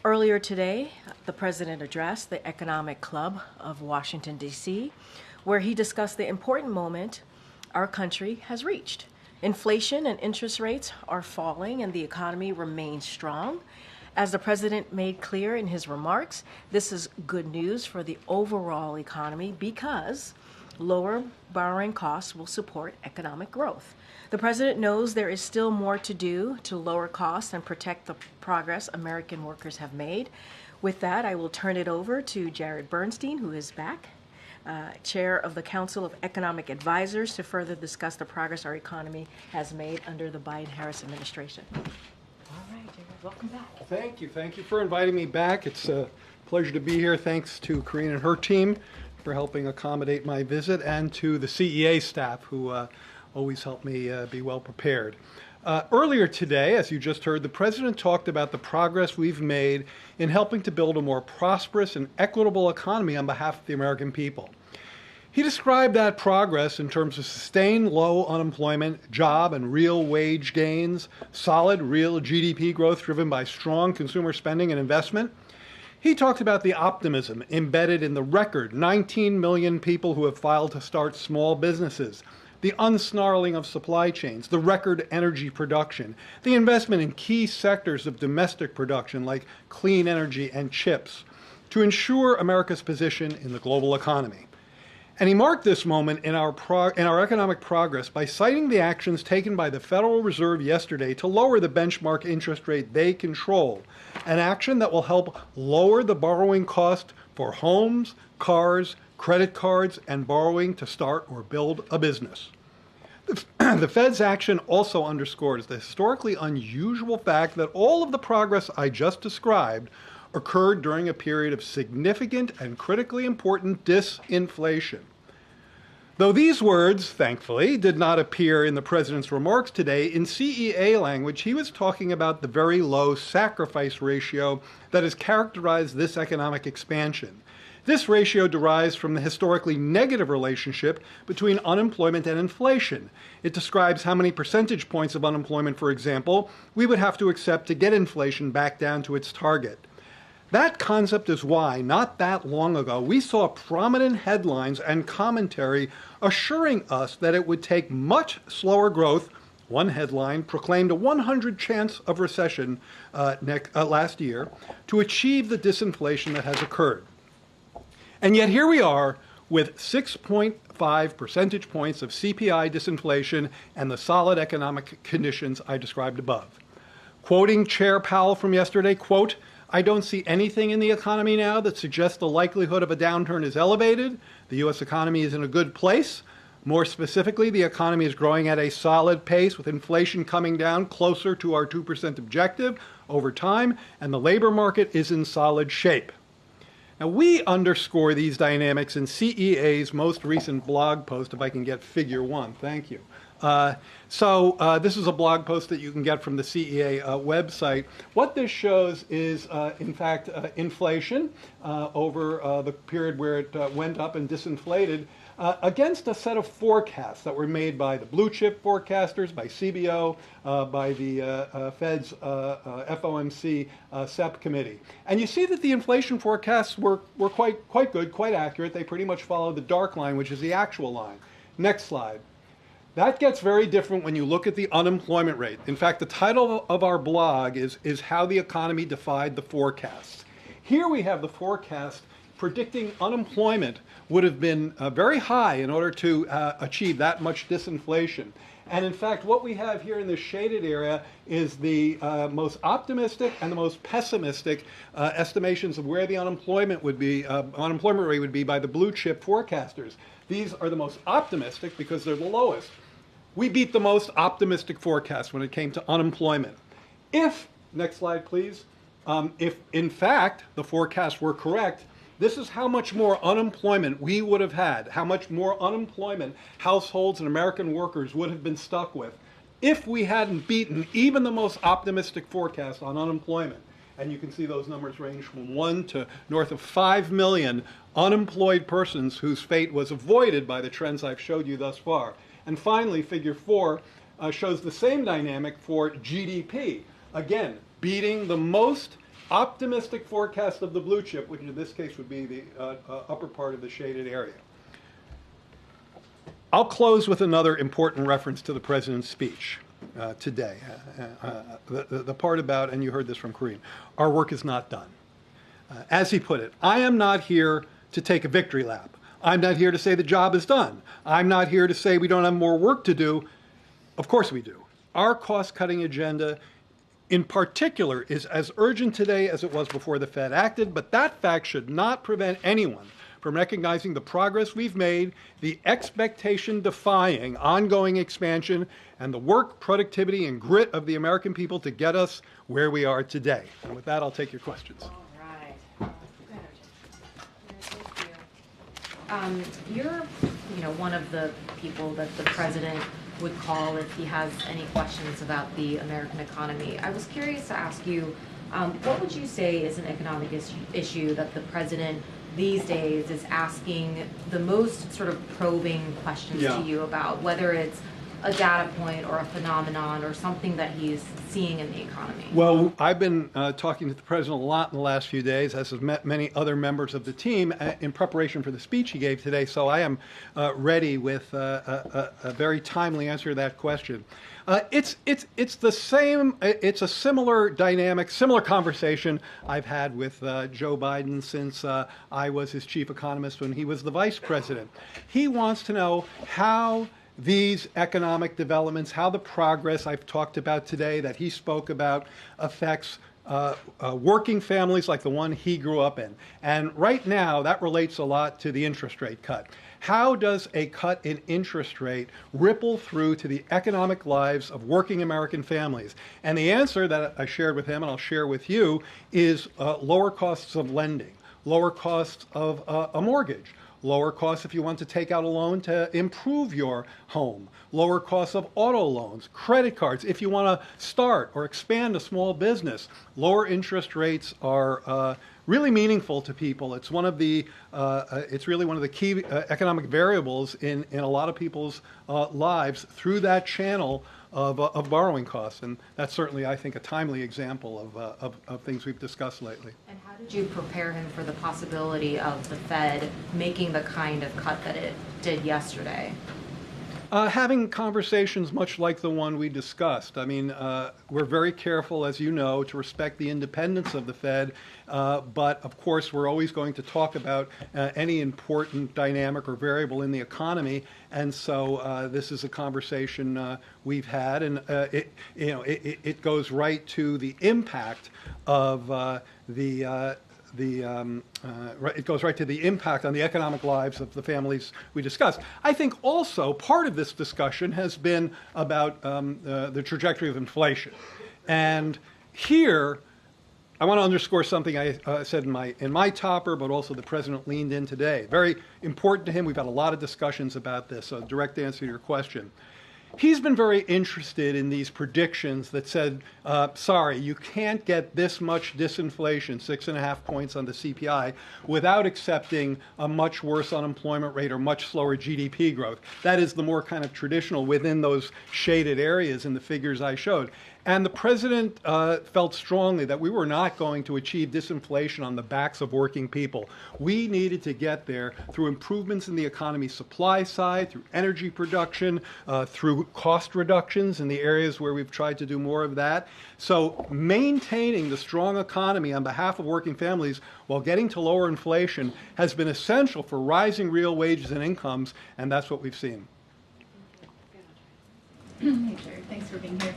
Earlier today, the president addressed the Economic Club of Washington, D.C., where he discussed the important moment our country has reached. Inflation and interest rates are falling and the economy remains strong. As the president made clear in his remarks, this is good news for the overall economy because lower borrowing costs will support economic growth. The president knows there is still more to do to lower costs and protect the progress American workers have made. With that, I will turn it over to Jared Bernstein, who is back, chair of the Council of Economic Advisors, to further discuss the progress our economy has made under the Biden-Harris administration. All right, Jared, welcome back. Thank you. Thank you for inviting me back. It's a pleasure to be here. Thanks to Karine and her team for helping accommodate my visit, and to the CEA staff who always help me be well prepared. Earlier today, as you just heard, the president talked about the progress we've made in helping to build a more prosperous and equitable economy on behalf of the American people. He described that progress in terms of sustained low unemployment, job and real wage gains, solid real GDP growth driven by strong consumer spending and investment. He talked about the optimism embedded in the record 19 million people who have filed to start small businesses, the unsnarling of supply chains, the record energy production, the investment in key sectors of domestic production like clean energy and chips to ensure America's position in the global economy. And he marked this moment in our economic progress by citing the actions taken by the Federal Reserve yesterday to lower the benchmark interest rate they control, an action that will help lower the borrowing cost for homes, cars, credit cards, and borrowing to start or build a business. The Fed's action also underscores the historically unusual fact that all of the progress I just described occurred during a period of significant and critically important disinflation. Though these words, thankfully, did not appear in the president's remarks today, in CEA language, he was talking about the very low sacrifice ratio that has characterized this economic expansion. This ratio derives from the historically negative relationship between unemployment and inflation. It describes how many percentage points of unemployment, for example, we would have to accept to get inflation back down to its target. That concept is why, not that long ago, we saw prominent headlines and commentary assuring us that it would take much slower growth. One headline proclaimed a 100 chance of recession last year to achieve the disinflation that has occurred. And yet here we are with 6.5 percentage points of CPI disinflation and the solid economic conditions I described above. Quoting Chair Powell from yesterday, quote, "I don't see anything in the economy now that suggests the likelihood of a downturn is elevated. The U.S. economy is in a good place. More specifically, the economy is growing at a solid pace with inflation coming down closer to our 2% objective over time, and the labor market is in solid shape." Now, we underscore these dynamics in CEA's most recent blog post, if I can get figure one. Thank you. This is a blog post that you can get from the CEA website. What this shows is, in fact, inflation over the period where it went up and disinflated against a set of forecasts that were made by the blue chip forecasters, by CBO, by the Fed's FOMC SEP committee. And you see that the inflation forecasts were quite good, quite accurate. They pretty much follow the dark line, which is the actual line. Next slide. That gets very different when you look at the unemployment rate. In fact, the title of our blog is How the Economy Defied the Forecasts. Here we have the forecast predicting unemployment would have been very high in order to achieve that much disinflation. And in fact, what we have here in this shaded area is the most optimistic and the most pessimistic estimations of where the unemployment rate would be by the blue chip forecasters. These are the most optimistic because they're the lowest. We beat the most optimistic forecast when it came to unemployment. If, next slide please, if in fact the forecasts were correct, this is how much more unemployment we would have had, how much more unemployment households and American workers would have been stuck with if we hadn't beaten even the most optimistic forecast on unemployment. And you can see those numbers range from 1 to north of 5 million unemployed persons whose fate was avoided by the trends I've showed you thus far. And finally, figure 4 shows the same dynamic for GDP. Again, beating the most optimistic forecast of the blue chip, which in this case would be the upper part of the shaded area. I'll close with another important reference to the president's speech today. The part about, and you heard this from Karine, our work is not done. As he put it, I am not here to take a victory lap. I'm not here to say the job is done. I'm not here to say we don't have more work to do. Of course we do. Our cost-cutting agenda in particular is as urgent today as it was before the Fed acted, but that fact should not prevent anyone from recognizing the progress we've made, the expectation-defying ongoing expansion, and the work, productivity, and grit of the American people to get us where we are today. And with that, I'll take your questions. All right. Thank you. You're, one of the people that the president would call if he has any questions about the American economy. I was curious to ask you, what would you say is an economic issue that the president these days is asking the most sort of probing questions to you about, whether it's a data point or a phenomenon or something that he's seeing in the economy? Well, I've been talking to the president a lot in the last few days, as have met many other members of the team in preparation for the speech he gave today, so I am ready with a very timely answer to that question. It's the same. It's a similar dynamic, similar conversation I've had with Joe Biden since I was his chief economist when he was the vice president. He wants to know how these economic developments, how the progress I've talked about today that he spoke about affects working families like the one he grew up in. And right now, that relates a lot to the interest rate cut. How does a cut in interest rate ripple through to the economic lives of working American families? And the answer that I shared with him, and I'll share with you, is lower costs of lending, lower costs of a mortgage, lower costs if you want to take out a loan to improve your home, lower costs of auto loans, credit cards if you want to start or expand a small business. Lower interest rates are really meaningful to people. It's one of the it's really one of the key economic variables in a lot of people's lives through that channel of borrowing costs, and that's certainly, I think, a timely example of things we've discussed lately. And how did you prepare him for the possibility of the Fed making the kind of cut that it did yesterday? Having conversations much like the one we discussed. I mean, we're very careful, as you know, to respect the independence of the Fed, but of course we're always going to talk about any important dynamic or variable in the economy, and so this is a conversation we've had, and it goes right to the impact of it goes right to the impact on the economic lives of the families we discussed. I think also part of this discussion has been about the trajectory of inflation. And here, I want to underscore something I said in my topper, but also the president leaned in today. Very important to him. We've had a lot of discussions about this, so direct answer to your question. He's been very interested in these predictions that said, sorry, you can't get this much disinflation, 6.5 points on the CPI, without accepting a much worse unemployment rate or much slower GDP growth. That is the more kind of traditional within those shaded areas in the figures I showed. And the president felt strongly that we were not going to achieve disinflation on the backs of working people. We needed to get there through improvements in the economy's supply side, through energy production, through cost reductions in the areas where we've tried to do more of that. So maintaining the strong economy on behalf of working families while getting to lower inflation has been essential for rising real wages and incomes, and that's what we've seen. Hey, Jerry. Thanks for being here.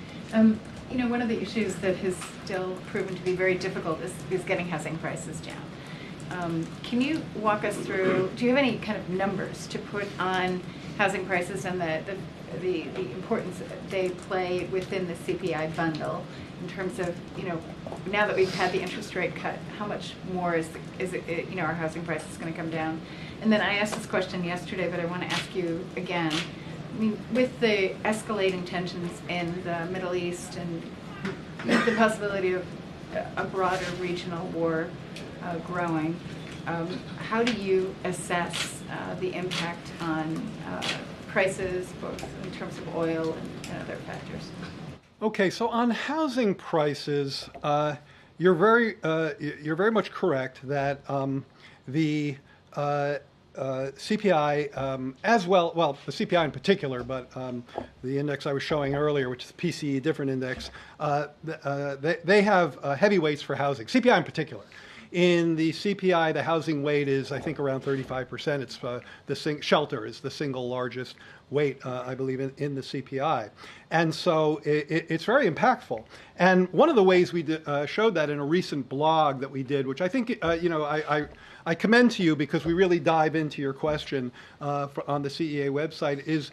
One of the issues that has still proven to be very difficult is getting housing prices down. Can you walk us through, do you have any kind of numbers to put on housing prices and the importance that they play within the CPI bundle in terms of, now that we've had the interest rate cut, how much more is our housing prices going to come down? And then I asked this question yesterday, but I want to ask you again. I mean, with the escalating tensions in the Middle East and the possibility of a broader regional war growing, how do you assess the impact on prices, both in terms of oil and other factors? Okay, so on housing prices, You're very much correct that the CPI, as well, the CPI in particular, but the index I was showing earlier, which is the PCE, different index, they have heavy weights for housing, CPI in particular. In the CPI, the housing weight is, I think, around 35%. It's shelter is the single largest weight, I believe, in the CPI. And so it's very impactful. And one of the ways we showed that in a recent blog that we did, which I think, I commend to you because we really dive into your question on the CEA website, is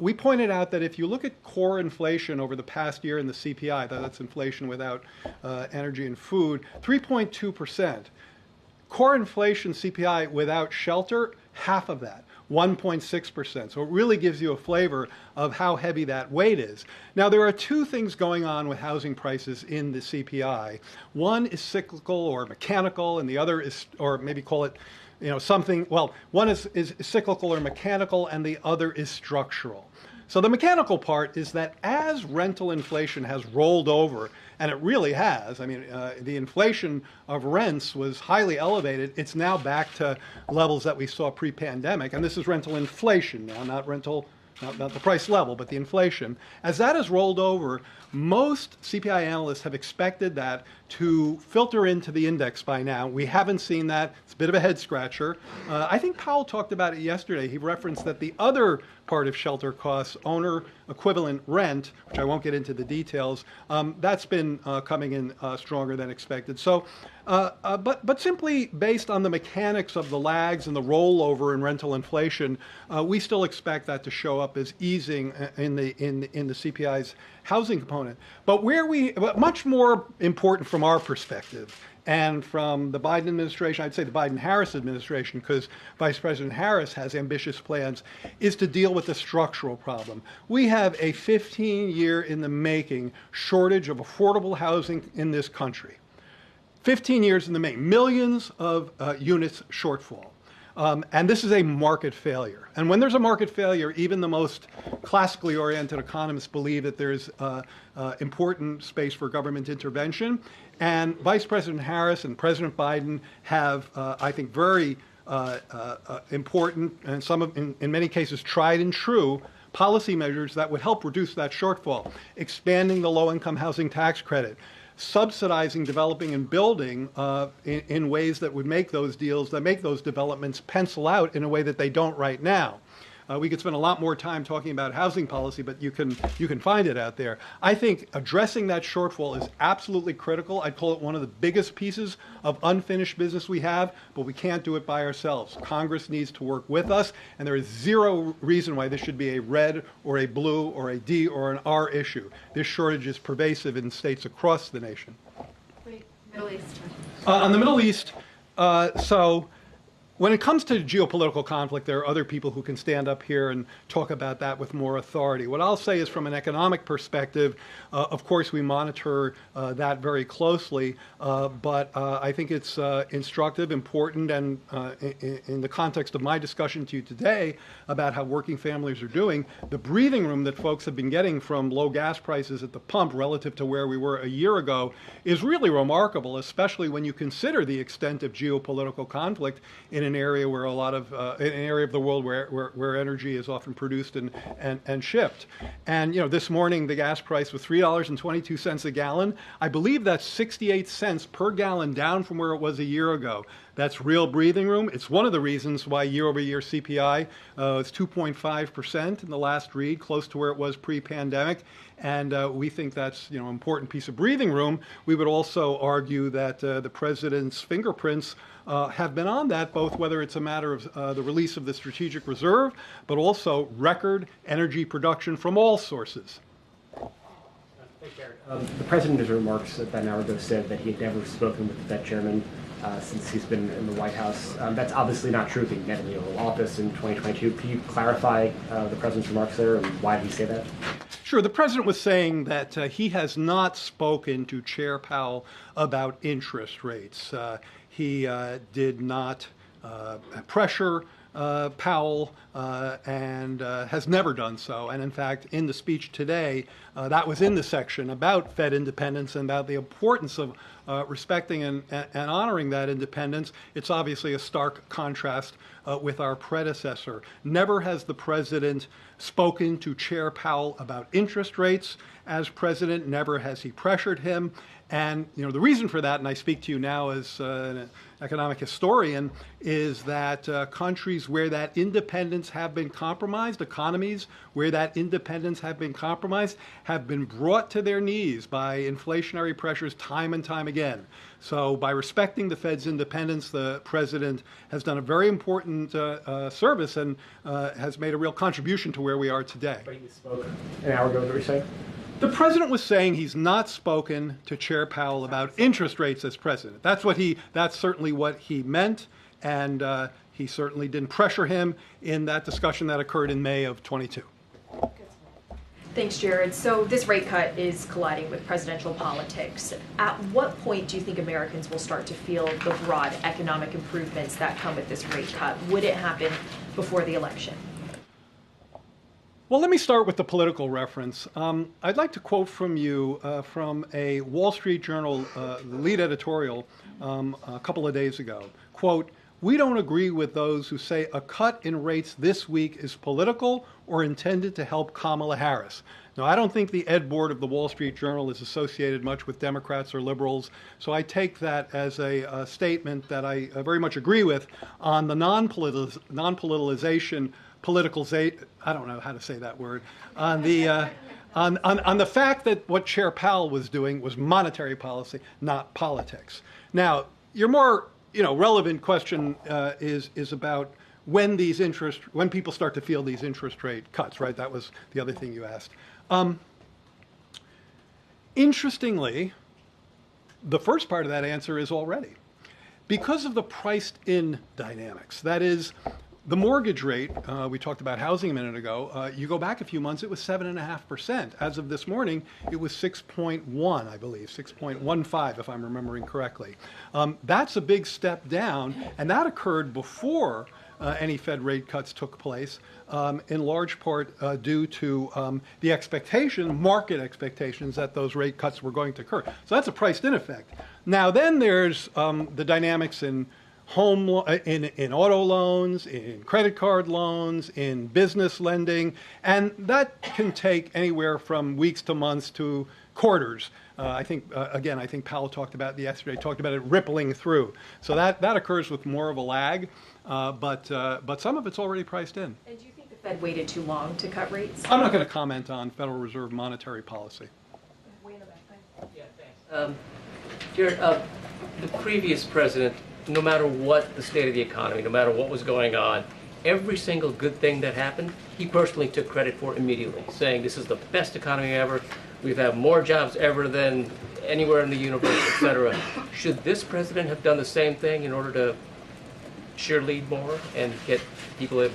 we pointed out that if you look at core inflation over the past year in the CPI, that's inflation without energy and food, 3.2%. Core inflation CPI without shelter, half of that, 1.6%. So it really gives you a flavor of how heavy that weight is. Now, there are two things going on with housing prices in the CPI. One is cyclical or mechanical, and the other is, or maybe call it, something, well, one is cyclical or mechanical, and the other is structural. So the mechanical part is that as rental inflation has rolled over, and it really has, I mean, the inflation of rents was highly elevated. It's now back to levels that we saw pre-pandemic, and this is rental inflation now, not the price level, but the inflation. As that has rolled over, most CPI analysts have expected that to filter into the index by now. We haven't seen that. It's a bit of a head scratcher. I think Powell talked about it yesterday. He referenced that the other part of shelter costs, owner equivalent rent, which I won't get into the details, that's been coming in stronger than expected. So, but simply based on the mechanics of the lags and the rollover in rental inflation, we still expect that to show up as easing in the CPI's housing component. But much more important from our perspective, and from the Biden administration, I'd say the Biden-Harris administration, because Vice President Harris has ambitious plans, is to deal with the structural problem. We have a 15-year in the making shortage of affordable housing in this country. 15 years in the making, millions of units shortfall. And this is a market failure. And when there's a market failure, even the most classically oriented economists believe that there's important space for government intervention. And Vice President Harris and President Biden have, I think, very important, and in many cases tried and true, policy measures that would help reduce that shortfall. Expanding the low-income housing tax credit, subsidizing developing and building in ways that would make those deals, that make those developments pencil out in a way that they don't right now. We could spend a lot more time talking about housing policy, but you can find it out there. I think addressing that shortfall is absolutely critical. I'd call it one of the biggest pieces of unfinished business we have, but we can't do it by ourselves. Congress needs to work with us, and there is zero reason why this should be a red or a blue or a D or an R issue. This shortage is pervasive in states across the nation. Wait, Middle East. On the Middle East, so when it comes to geopolitical conflict, there are other people who can stand up here and talk about that with more authority. What I'll say is from an economic perspective, of course, we monitor that very closely, but I think it's instructive, important, and in the context of my discussion to you today about how working families are doing, the breathing room that folks have been getting from low gas prices at the pump relative to where we were a year ago is really remarkable, especially when you consider the extent of geopolitical conflict in an area where an area of the world where energy is often produced and shipped. And this morning the gas price was $3.22 a gallon. I believe that's 68 cents per gallon down from where it was a year ago. That's real breathing room. It's one of the reasons why year-over-year CPI is 2.5% in the last read, close to where it was pre-pandemic. And we think that's an important piece of breathing room. We would also argue that the president's fingerprints have been on that, both whether it's a matter of the release of the strategic reserve, but also record energy production from all sources. The president, in his remarks about an hour ago, said that he had never spoken with the Fed chairman since he's been in the White House. That's obviously not true if he met in the Oval Office in 2022. Can you clarify the president's remarks there and why did he say that? Sure. The president was saying that he has not spoken to Chair Powell about interest rates. He did not pressure Powell and has never done so. And in fact, in the speech today, that was in the section about Fed independence and about the importance of respecting and honoring that independence. It's obviously a stark contrast with our predecessor. Never has the president spoken to Chair Powell about interest rates as president. Never has he pressured him. And the reason for that, and I speak to you now as an economic historian, is that countries where that independence have been compromised, economies where that independence have been compromised, have been brought to their knees by inflationary pressures time and time again. So by respecting the Fed's independence, the president has done a very important service and has made a real contribution to where we are today. But he spoke an hour ago, what were you saying? The president was saying he's not spoken to Chair Powell about interest rates as president. That's certainly what he meant, and he certainly didn't pressure him in that discussion that occurred in May of 22. Thanks, Jared. So this rate cut is colliding with presidential politics. At what point do you think Americans will start to feel the broad economic improvements that come with this rate cut? Would it happen before the election? Well, let me start with the political reference. I'd like to quote from you from a Wall Street Journal lead editorial a couple of days ago. Quote, "We don't agree with those who say a cut in rates this week is political or intended to help Kamala Harris." Now, I don't think the ed board of the Wall Street Journal is associated much with Democrats or liberals, so I take that as a statement that I very much agree with on the non-politicalization, I don't know how to say that word, on the on the fact that what Chair Powell was doing was monetary policy, not politics. Now, your more relevant question is about when people start to feel these interest rate cuts, right? That was the other thing you asked. Interestingly, the first part of that answer is already. Because of the priced-in dynamics, that is, the mortgage rate, we talked about housing a minute ago, you go back a few months, it was 7.5%. As of this morning, it was 6.1, I believe, 6.15, if I'm remembering correctly. That's a big step down, and that occurred before any Fed rate cuts took place, in large part due to the market expectations that those rate cuts were going to occur. So that's a priced-in effect. Now then there's the dynamics in in auto loans, in credit card loans, in business lending, and that can take anywhere from weeks to months to quarters. I think Powell talked about it rippling through. So that occurs with more of a lag, but some of it's already priced in. And do you think the Fed waited too long to cut rates? I'm not going to comment on Federal Reserve monetary policy. Yeah, thanks. Jared, the previous president, no matter what the state of the economy, no matter what was going on, every single good thing that happened, he personally took credit for immediately, saying this is the best economy ever, we've had more jobs ever than anywhere in the universe, etc. Should this president have done the same thing in order to cheerlead more and get people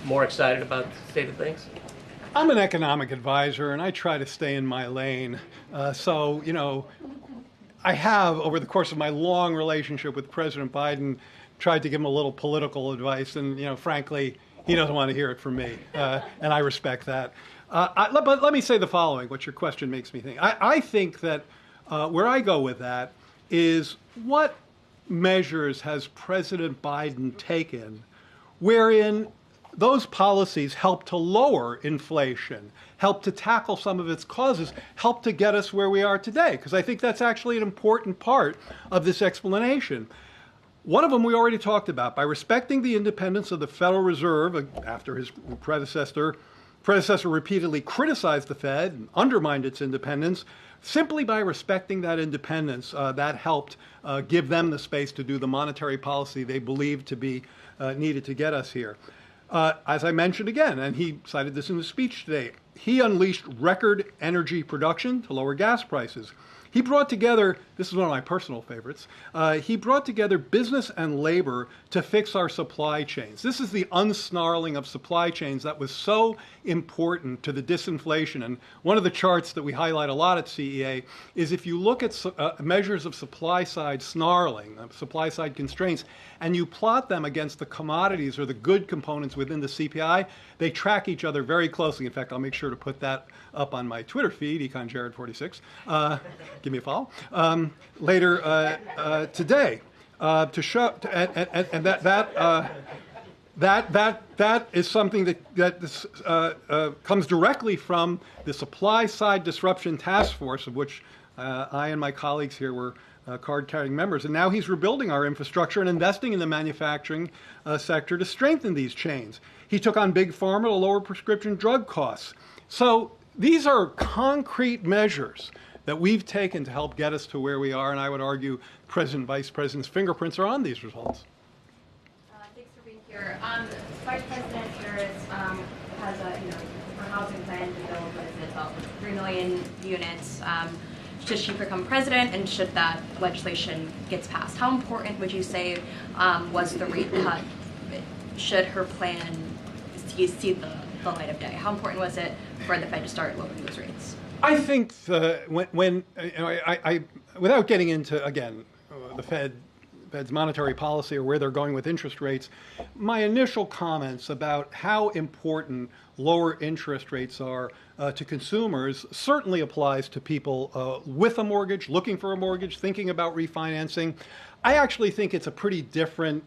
more excited about the state of things? I'm an economic advisor, and I try to stay in my lane. I have, over the course of my long relationship with President Biden, tried to give him a little political advice, and frankly, he doesn't want to hear it from me, and I respect that. But let me say the following, what your question makes me think. I think that where I go with that is what measures has President Biden taken wherein those policies help to lower inflation, help to tackle some of its causes, help to get us where we are today? Because I think that's actually an important part of this explanation. One of them we already talked about. By respecting the independence of the Federal Reserve, after his predecessor repeatedly criticized the Fed and undermined its independence, simply by respecting that independence, that helped give them the space to do the monetary policy they believed to be needed to get us here. As I mentioned again, and he cited this in his speech today, he unleashed record energy production to lower gas prices. He brought together, this is one of my personal favorites, he brought together business and labor to fix our supply chains. This is the unsnarling of supply chains that was so important to the disinflation. And one of the charts that we highlight a lot at CEA is if you look at measures of supply side snarling, supply side constraints, and you plot them against the commodities or the good components within the CPI, they track each other very closely. In fact, I'll make sure to put that up on my Twitter feed, EconJared46. Give me a follow. Later today to show, and that is something that comes directly from the supply side disruption task force, of which I and my colleagues here were card-carrying members. And now he's rebuilding our infrastructure and investing in the manufacturing sector to strengthen these chains. He took on Big Pharma to lower prescription drug costs. So these are concrete measures that we've taken to help get us to where we are, and I would argue President and Vice President's fingerprints are on these results. Thanks for being here. Vice President Harris has a housing plan to build about 3 million units. Should she become president, and should that legislation gets passed? How important would you say was the rate cut? Should her plan see the light of day? How important was it for the Fed to start lowering those rates? I think when without getting into, again, the Fed's monetary policy or where they're going with interest rates, my initial comments about how important lower interest rates are to consumers certainly applies to people with a mortgage, looking for a mortgage, thinking about refinancing. I actually think it's a pretty different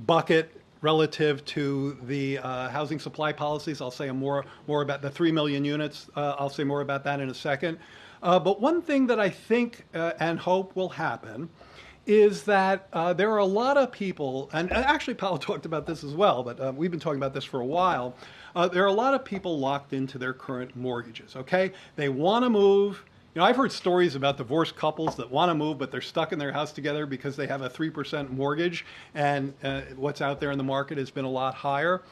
bucket relative to the housing supply policies. I'll say more about the 3 million units. I'll say more about that in a second. But one thing that I think and hope will happen is that there are a lot of people, and actually Paolo talked about this as well, but we've been talking about this for a while. There are a lot of people locked into their current mortgages, okay? They want to move. You know, I've heard stories about divorced couples that want to move, but they're stuck in their house together because they have a 3% mortgage, and what's out there in the market has been a lot higher.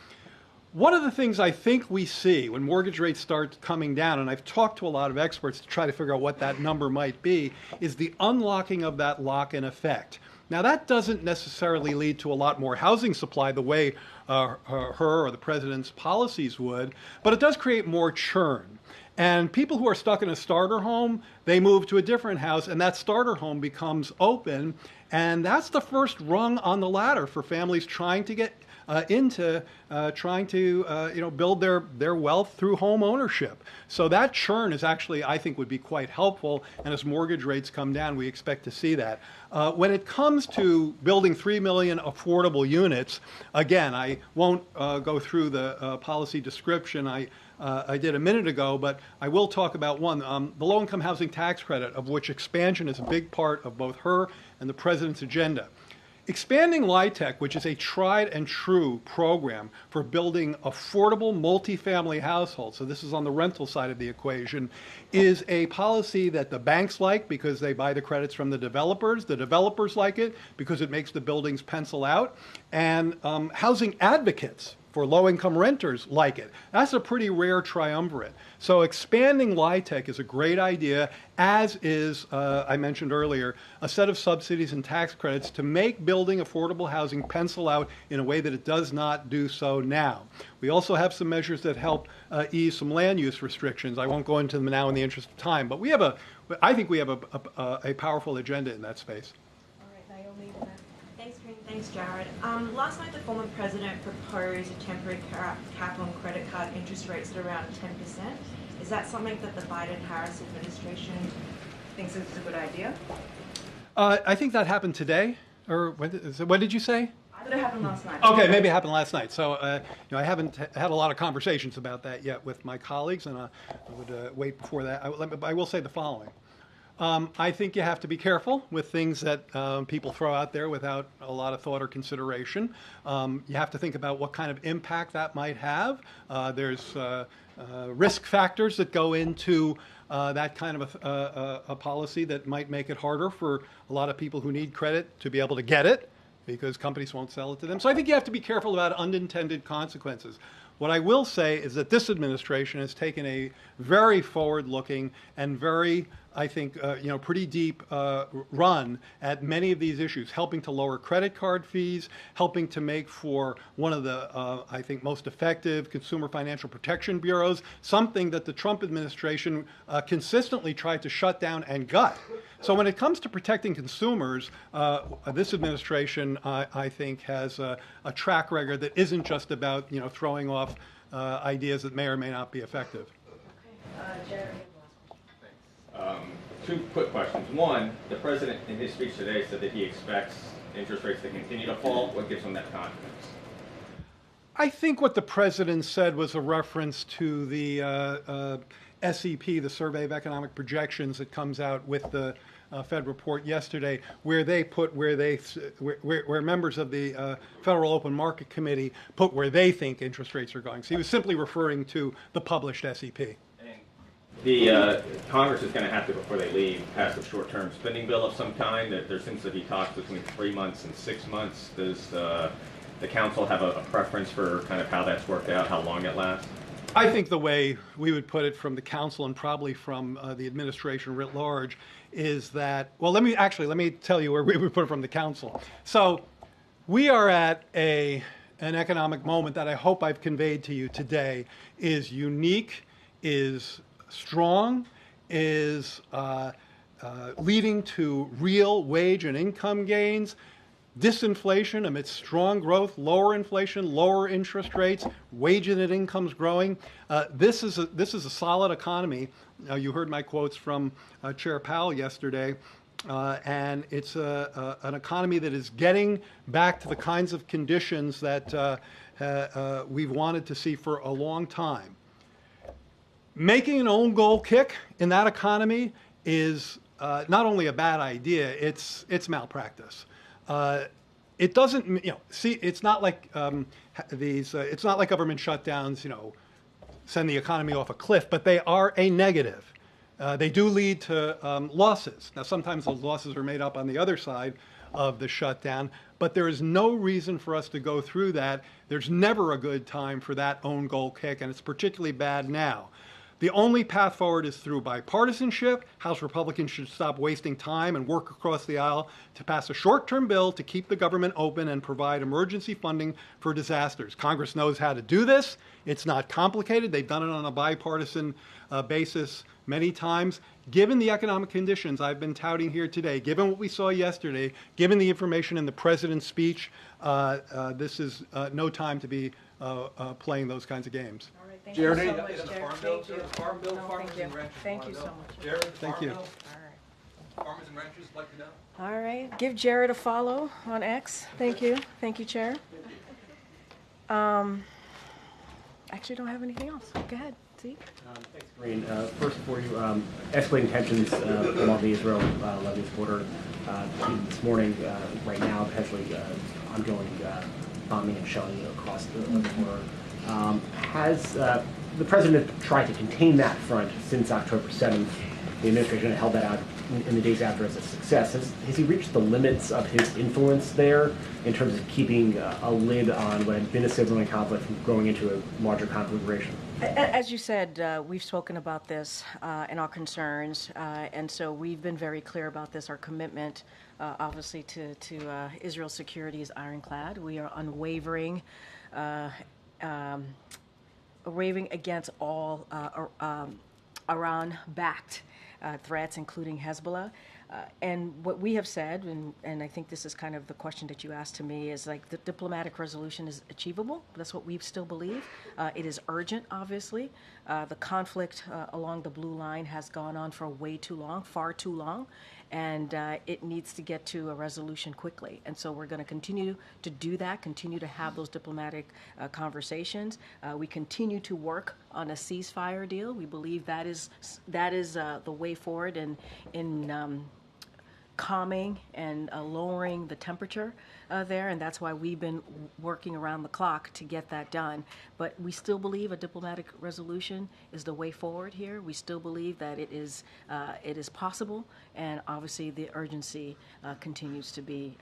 One of the things I think we see when mortgage rates start coming down, and I've talked to a lot of experts to try to figure out what that number might be, is the unlocking of that lock-in effect. Now, that doesn't necessarily lead to a lot more housing supply the way her or the president's policies would, but it does create more churn. And people who are stuck in a starter home, they move to a different house, and that starter home becomes open. And that's the first rung on the ladder for families trying to get build their wealth through home ownership. So that churn is actually, I think, would be quite helpful. And as mortgage rates come down, we expect to see that. When it comes to building 3 million affordable units, again, I won't go through the policy description I did a minute ago, but I will talk about one, the low-income housing tax credit, of which expansion is a big part of both her and the president's agenda. Expanding LIHTC, which is a tried and true program for building affordable multifamily households, so this is on the rental side of the equation, is a policy that the banks like because they buy the credits from the developers like it because it makes the buildings pencil out, and housing advocates for low-income renters like it. That's a pretty rare triumvirate. So expanding LIHTC is a great idea, as is, I mentioned earlier, a set of subsidies and tax credits to make building affordable housing pencil out in a way that it does not do so now. We also have some measures that help ease some land use restrictions. I won't go into them now in the interest of time, but I think we have a powerful agenda in that space. Thanks, Karine. Thanks, Jared. Last night, the former president proposed a temporary cap on credit card interest rates at around 10%. Is that something that the Biden-Harris administration thinks is a good idea? I think that happened today. Or what did you say? I thought it happened last night. Okay, maybe it happened last night. So I haven't had a lot of conversations about that yet with my colleagues, and I would wait before that. I will say the following. I think you have to be careful with things that people throw out there without a lot of thought or consideration. You have to think about what kind of impact that might have. There's risk factors that go into that kind of a policy that might make it harder for a lot of people who need credit to be able to get it because companies won't sell it to them. So I think you have to be careful about unintended consequences. What I will say is that this administration has taken a very forward-looking and very, I think, pretty deep run at many of these issues, helping to lower credit card fees, helping to make for one of the, I think, most effective consumer financial protection bureaus, something that the Trump administration consistently tried to shut down and gut. So when it comes to protecting consumers, this administration, I think, has a track record that isn't just about, throwing off ideas that may or may not be effective. Jared. Two quick questions. One, the president in his speech today said that he expects interest rates to continue to fall. What gives him that confidence? I think what the president said was a reference to the SEP, the Survey of Economic Projections, that comes out with the Fed report yesterday, where they put where members of the Federal Open Market Committee put where they think interest rates are going. So he was simply referring to the published SEP. The Congress is going to have to, before they leave, pass a short-term spending bill of some kind. That there seems to be talks between 3 months and 6 months. Does the council have a preference for kind of how that's worked out, how long it lasts? I think the way we would put it from the council and probably from the administration writ large is that, well, let me tell you where we would put it from the council. So we are at an economic moment that I hope I've conveyed to you today is unique, is strong, is leading to real wage and income gains, disinflation amidst strong growth, lower inflation, lower interest rates, wages and incomes growing. This is a solid economy. You heard my quotes from Chair Powell yesterday, and it's an economy that is getting back to the kinds of conditions that we've wanted to see for a long time. Making an own goal kick in that economy is not only a bad idea, it's malpractice. It doesn't, it's not like it's not like government shutdowns, send the economy off a cliff, but they are a negative. They do lead to losses. Now, sometimes those losses are made up on the other side of the shutdown, but there is no reason for us to go through that. There's never a good time for that own goal kick, and it's particularly bad now. The only path forward is through bipartisanship. House Republicans should stop wasting time and work across the aisle to pass a short-term bill to keep the government open and provide emergency funding for disasters. Congress knows how to do this. It's not complicated. They've done it on a bipartisan basis many times. Given the economic conditions I've been touting here today, given what we saw yesterday, given the information in the president's speech, this is no time to be playing those kinds of games. Thank Jared, you so much, in the Jared. Farm Bill, Thank you. Farm Bill, No, farmers thank you. and ranchers. Thank wanna you so know. much. Jared, Thank Farm you. Bill, All right. farmers and ranchers like to know. All right. Give Jared a follow on X. Thank you. Thank you, Chair. Actually, don't have anything else. Go ahead. See? Thanks, Karine. First for you, escalating tensions along the Israel-Lebanese border this morning, right now, potentially ongoing bombing and shelling across the border. Has the president tried to contain that front since October 7th? The administration held that out in the days after as a success. Has he reached the limits of his influence there in terms of keeping a lid on what had been a sibling conflict from growing into a larger conflagration? As you said, we've spoken about this and our concerns, and so we've been very clear about this. Our commitment, obviously, to Israel's security is ironclad. We are unwavering, waving against all Iran-backed threats, including Hezbollah. And what we have said, and I think this is kind of the question that you asked to me, is like the diplomatic resolution is achievable. That's what we still believe. It is urgent, obviously. The conflict along the blue line has gone on for way too long, far too long, and it needs to get to a resolution quickly. And so we're going to continue to do that, continue to have those diplomatic conversations. We continue to work on a ceasefire deal. We believe that is the way forward in calming and lowering the temperature there, and that's why we've been working around the clock to get that done. But we still believe a diplomatic resolution is the way forward here. We still believe that it is possible, and obviously the urgency continue to be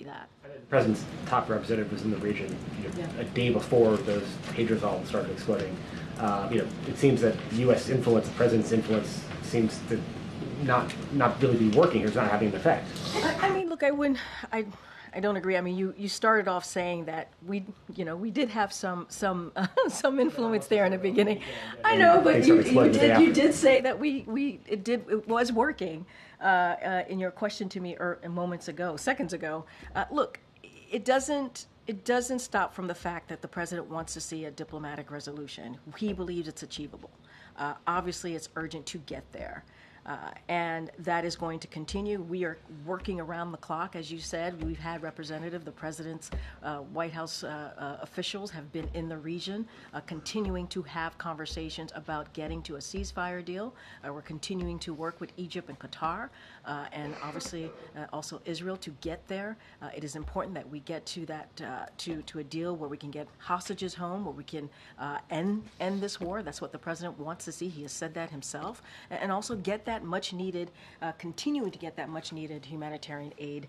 that. The president's top representative was in the region a day before those pagers all started exploding. It seems that U.S. influence, the president's influence, seems to not really be working here. It's not having an effect. I mean, look, I don't agree. I mean, you started off saying that we did have some influence there in the beginning. I know, but you did say that it was working in your question to me seconds ago. Look, it doesn't stop from the fact that the president wants to see a diplomatic resolution. He believes it's achievable. Obviously, it's urgent to get there. And that is going to continue. We are working around the clock, as you said. We've had the president's White House officials have been in the region, continuing to have conversations about getting to a ceasefire deal. We're continuing to work with Egypt and Qatar, and obviously also Israel to get there. It is important that we get to that to a deal where we can get hostages home, where we can end this war. That's what the president wants to see. He has said that himself, and also get that continuing to get that much needed humanitarian aid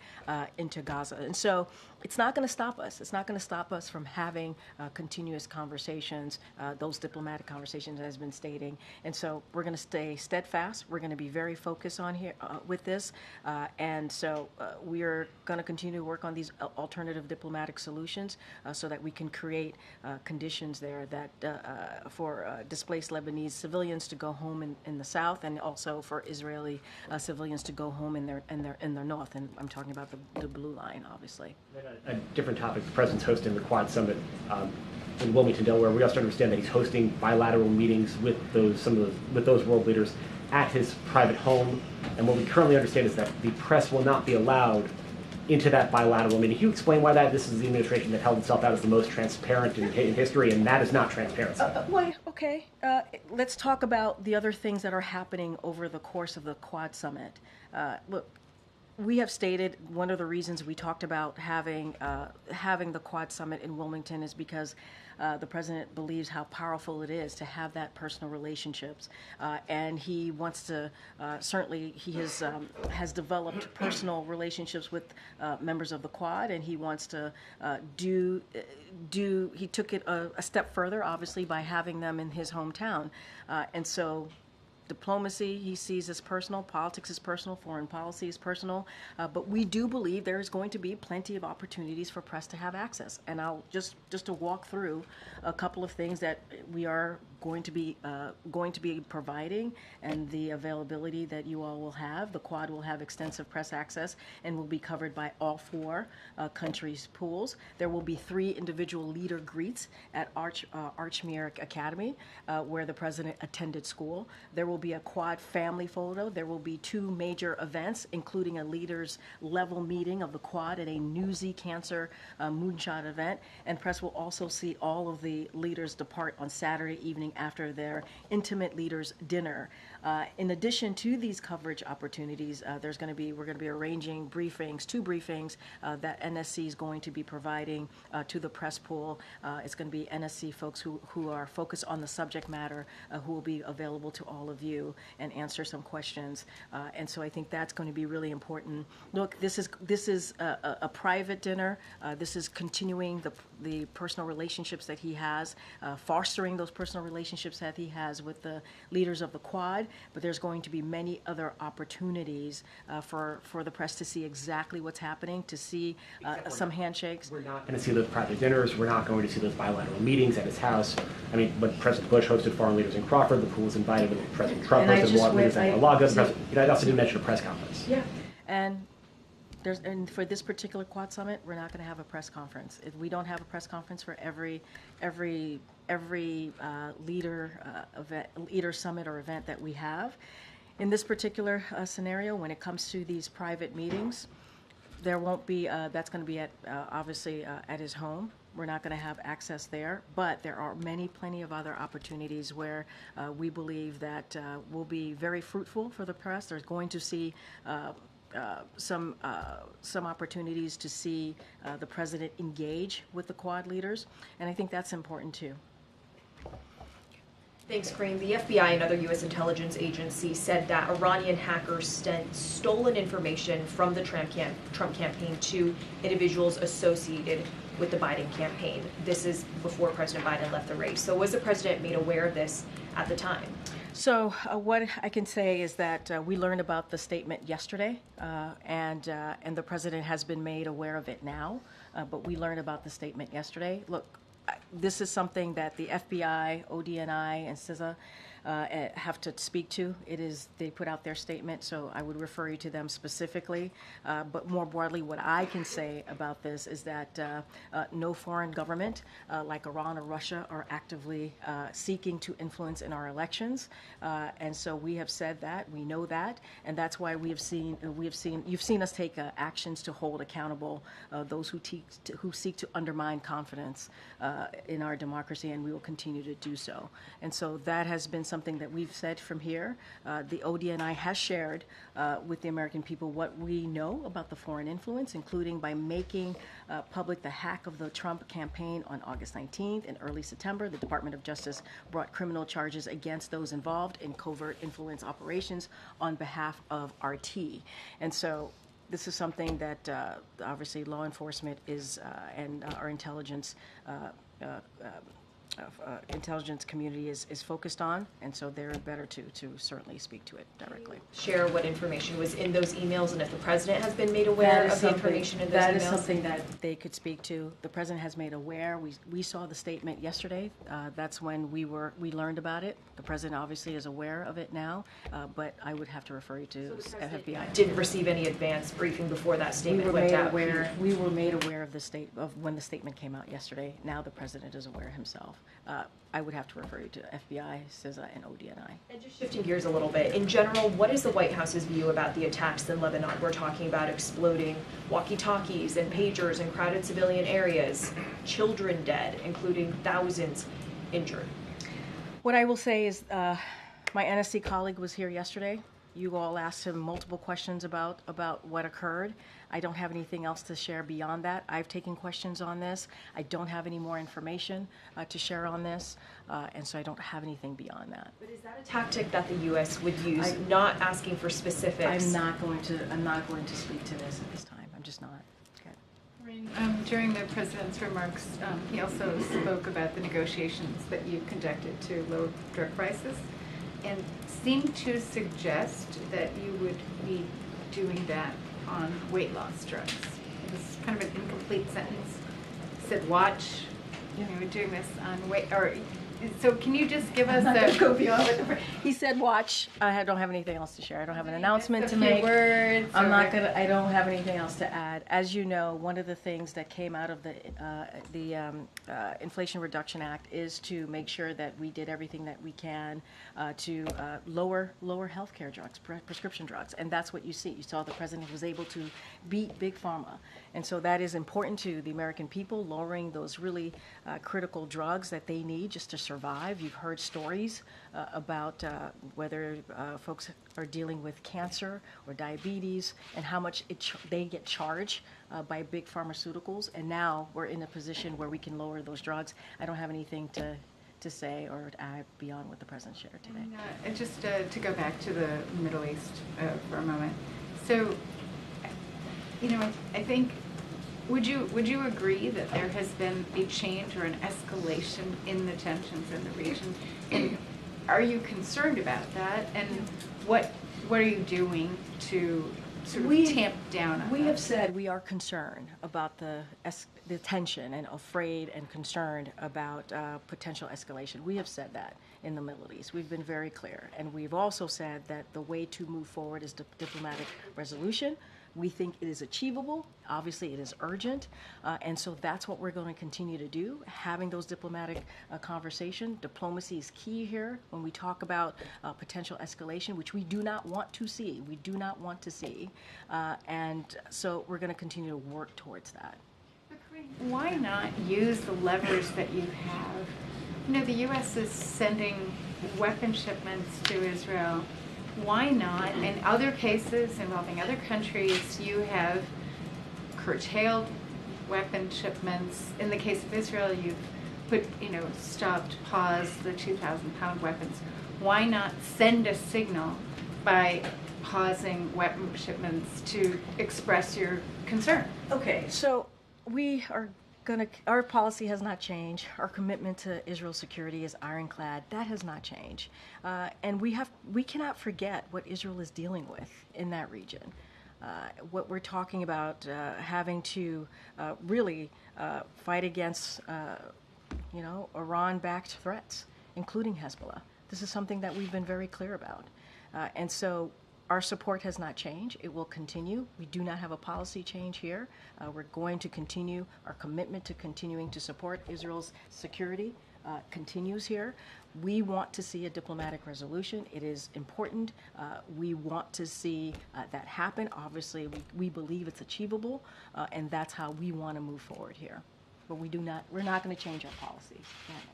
into Gaza. And so it's not going to stop us. It's not going to stop us from having continuous conversations, those diplomatic conversations as been stating. And so we're going to stay steadfast. We're going to be very focused on here with this. And so we are going to continue to work on these alternative diplomatic solutions so that we can create conditions there that for displaced Lebanese civilians to go home in the south, and also for Israeli civilians to go home in their north, and I'm talking about the blue line, obviously. A different topic: the president's hosting the Quad Summit in Wilmington, Delaware. We also understand that he's hosting bilateral meetings with those world leaders at his private home. And what we currently understand is that the press will not be allowed into that bilateral meeting. Can you explain why this is the administration that held itself out as the most transparent in history, and that is not transparency? Okay. Let's talk about the other things that are happening over the course of the Quad Summit. Look, we have stated one of the reasons we talked about having the Quad Summit in Wilmington is because the president believes how powerful it is to have that personal relationships, and he wants to certainly he has developed personal relationships with members of the Quad, and he wants to he took it a step further, obviously, by having them in his hometown, and so. Diplomacy he sees as personal, politics is personal, foreign policy is personal, but we do believe there is going to be plenty of opportunities for press to have access. And I'll just to walk through a couple of things that we are going to be providing, and the availability that you all will have. The Quad will have extensive press access and will be covered by all four countries' pools. There will be 3 individual leader greets at Archmere Academy, where the president attended school. There will be a Quad family photo. There will be 2 major events, including a leaders level meeting of the Quad at a Newsy Cancer Moonshot event. And press will also see all of the leaders depart on Saturday evening after their intimate leaders dinner. In addition to these coverage opportunities, we're going to be arranging 2 briefings that NSC is going to be providing to the press pool. It's going to be NSC folks who are focused on the subject matter, who will be available to all of you and answer some questions. And so I think that's going to be really important. Look, this is a private dinner. This is continuing the personal relationships that he has, fostering those personal relationships that he has with the leaders of the Quad. But there's going to be many other opportunities for the press to see exactly what's happening, to see some handshakes. We're not going to see those private dinners. We're not going to see those bilateral meetings at his house. I mean, when President Bush hosted foreign leaders in Crawford, the pool was invited. When President Trump hosted leaders in Mar-a-Lago, I also didn't mention a press conference. Yeah, and for this particular Quad Summit, we're not going to have a press conference. We don't have a press conference for every leader summit or event that we have. In this particular scenario, when it comes to these private meetings, there won't be. That's going to be obviously at his home. We're not going to have access there, but there are plenty of other opportunities where we believe that will be very fruitful for the press. There's going to see some opportunities to see the president engage with the Quad leaders, and I think that's important too. Thanks, Karine. The FBI and other U.S. intelligence agencies said that Iranian hackers sent stolen information from the Trump campaign to individuals associated with the Biden campaign. This is before President Biden left the race. So was the president made aware of this at the time? So what I can say is that we learned about the statement yesterday, and the president has been made aware of it now, but we learned about the statement yesterday. Look, this is something that the FBI, ODNI, and CISA have to speak to. They put out their statement, so I would refer you to them specifically. But more broadly, what I can say about this is that no foreign government like Iran or Russia are actively seeking to influence in our elections, and so we have said that, we know that, and that's why you've seen us take actions to hold accountable those who seek to undermine confidence in our democracy, and we will continue to do so. And so that has been something that we've said from here. The ODNI has shared with the American people what we know about the foreign influence, including by making public the hack of the Trump campaign on August 19th. In early September, the Department of Justice brought criminal charges against those involved in covert influence operations on behalf of RT. And so this is something that obviously law enforcement is and our intelligence community is focused on, and so they're better to certainly speak to it directly. Share what information was in those emails, and if the president has been made aware of the information in those emails? That is something that they could speak to. The president has made aware. We saw the statement yesterday. That's when we learned about it. The president obviously is aware of it now, but I would have to refer you to FBI. Didn't receive any advance briefing before that statement went out? We were made aware of when the statement came out yesterday. Now the president is aware himself. I would have to refer you to FBI, CISA, and ODNI. And just shifting gears a little bit, in general, what is the White House's view about the attacks in Lebanon? We're talking about exploding walkie-talkies and pagers in crowded civilian areas, children dead, including thousands injured. What I will say is my NSC colleague was here yesterday. You all asked him multiple questions about what occurred. I don't have anything else to share beyond that. I've taken questions on this. I don't have any more information to share on this, and so I don't have anything beyond that. But is that a tactic that the U.S. would use, not asking for specifics? I'm not going to speak to this at this time. I'm just not. Okay. During the president's remarks, he also spoke about the negotiations that you conducted to lower drug prices, and seemed to suggest that you would be doing that on weight loss drugs. It was kind of an incomplete sentence. It said, watch, you were doing this on weight, or so can you just give us the... He said, watch. I don't have anything else to share. I don't have an announcement to make. I don't have anything else to add. As you know, one of the things that came out of the Inflation Reduction Act is to make sure that we did everything that we can to lower healthcare drugs, prescription drugs, and that's what you see. You saw the president was able to beat Big Pharma, and so that is important to the American people, lowering those really critical drugs that they need just to survive. You've heard stories about whether folks are dealing with cancer or diabetes and how much they get charged by big pharmaceuticals, and now we're in a position where we can lower those drugs. I don't have anything to say or add beyond what the president shared today. And just to go back to the Middle East for a moment. So, I think, would you agree that there has been a change or an escalation in the tensions in the region? And are you concerned about that? And what are you doing to sort of tamp down on that? We have said we are concerned about the tension and afraid and concerned about potential escalation. We have said that in the Middle East. We've been very clear. And we've also said that the way to move forward is diplomatic resolution. We think it is achievable. Obviously, it is urgent. And so that's what we're going to continue to do, having those diplomatic conversations. Diplomacy is key here when we talk about potential escalation, which we do not want to see. We do not want to see. And so we're going to continue to work towards that. But Karine, why not use the levers that you have? The U.S. is sending weapon shipments to Israel why not, in other cases involving other countries, you have curtailed weapon shipments. In the case of Israel, you've stopped, paused the 2,000-pound weapons. Why not send a signal by pausing weapon shipments to express your concern? Okay, so our policy has not changed. Our commitment to Israel's security is ironclad. That has not changed. And we cannot forget what Israel is dealing with in that region. What we're talking about, having to really fight against, Iran-backed threats, including Hezbollah. This is something that we've been very clear about. And so our support has not changed. It will continue. We do not have a policy change here. We're going to continue. Our commitment to continuing to support Israel's security continues here. We want to see a diplomatic resolution. It is important. We want to see that happen. Obviously, we believe it's achievable, and that's how we want to move forward here. But we're not going to change our policies.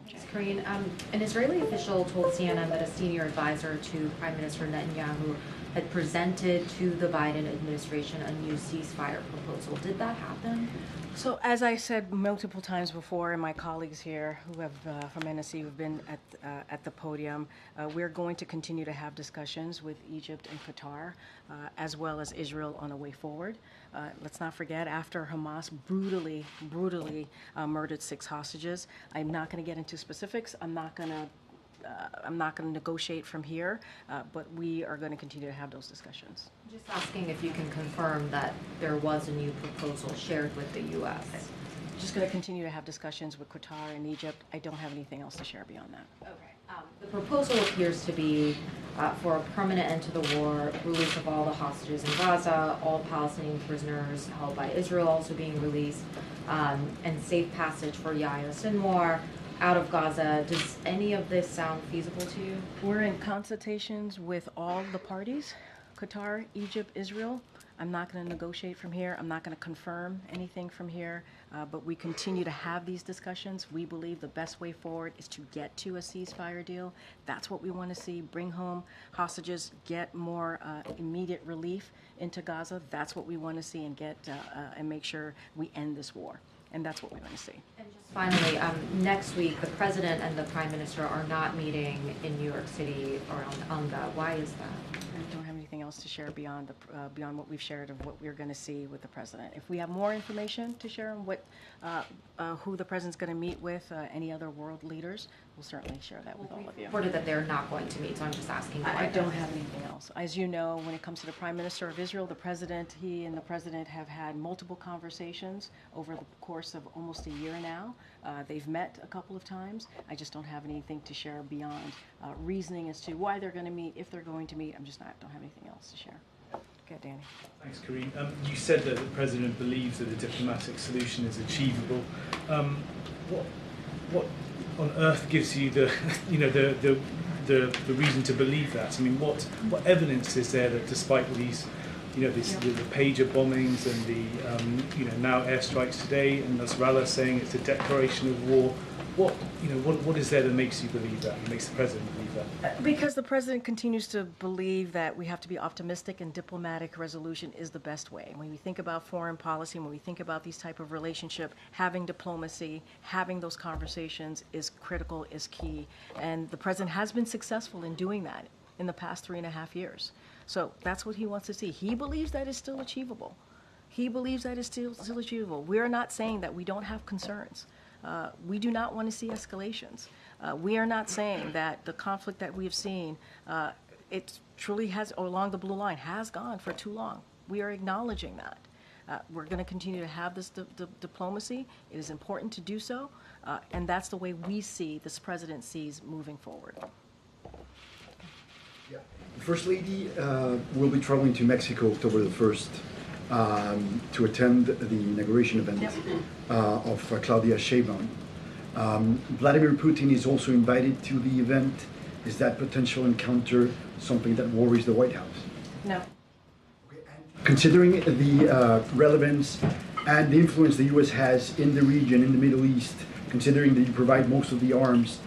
Thanks, Karine. An Israeli official told CNN that a senior advisor to Prime Minister Netanyahu had presented to the Biden administration a new ceasefire proposal. Did that happen? So, as I said multiple times before, and my colleagues here who have from NSC who've been at the podium, we're going to continue to have discussions with Egypt and Qatar, as well as Israel on a way forward. Let's not forget, after Hamas brutally murdered 6 hostages, I'm not going to get into specifics. I'm not going to negotiate from here, but we are going to continue to have those discussions. Just asking if you can confirm that there was a new proposal shared with the U.S. Just going to continue to have discussions with Qatar and Egypt. I don't have anything else to share beyond that. Okay. The proposal appears to be for a permanent end to the war, release of all the hostages in Gaza, all Palestinian prisoners held by Israel also being released, and safe passage for Yahya Sinwar out of Gaza. Does any of this sound feasible to you? We're in consultations with all the parties, Qatar, Egypt, Israel. I'm not going to negotiate from here. I'm not going to confirm anything from here, but we continue to have these discussions. We believe the best way forward is to get to a ceasefire deal. That's what we want to see. Bring home hostages, get more immediate relief into Gaza. That's what we want to see, and get and make sure we end this war. And that's what we want to see. And just finally, next week, the president and the prime minister are not meeting in New York City around UNGA. Why is that? I don't have anything else to share beyond what we've shared of what we're going to see with the president. If we have more information to share on who the president's going to meet with, any other world leaders, we'll certainly share that with all of you. Reported that they're not going to meet, so I'm just asking. I don't have anything else. As you know, when it comes to the Prime Minister of Israel, he and the president have had multiple conversations over the course of almost a year now. They've met a couple of times. I just don't have anything to share beyond reasoning as to why they're going to meet, if they're going to meet. Don't have anything else to share. Okay, Danny. Thanks, Karine. You said that the president believes that a diplomatic solution is achievable. What on earth gives you the reason to believe that? I mean, what evidence is there that, despite these, the pager bombings and the now airstrikes today, and Nasrallah saying it's a declaration of war, what is there that makes you believe that? Makes the president believe that? Because the president continues to believe that we have to be optimistic, and diplomatic resolution is the best way. When we think about foreign policy, when we think about these type of relationship, having diplomacy, having those conversations is critical, is key. And the president has been successful in doing that in the past 3.5 years. So that's what he wants to see. He believes that is still achievable. He believes that is still achievable. We are not saying that we don't have concerns. We do not want to see escalations. We are not saying that the conflict that we have seen, it truly has, along the blue line, has gone for too long. We are acknowledging that. We're going to continue to have this diplomacy. It is important to do so, and that's the way we see, this president sees moving forward. Yeah. The First Lady will be traveling to Mexico October the 1st. To attend the inauguration event of Claudia Sheinbaum. Vladimir Putin is also invited to the event. Is that potential encounter something that worries the White House? No. Considering the relevance and the influence the U.S. has in the region, in the Middle East, considering that you provide most of the arms,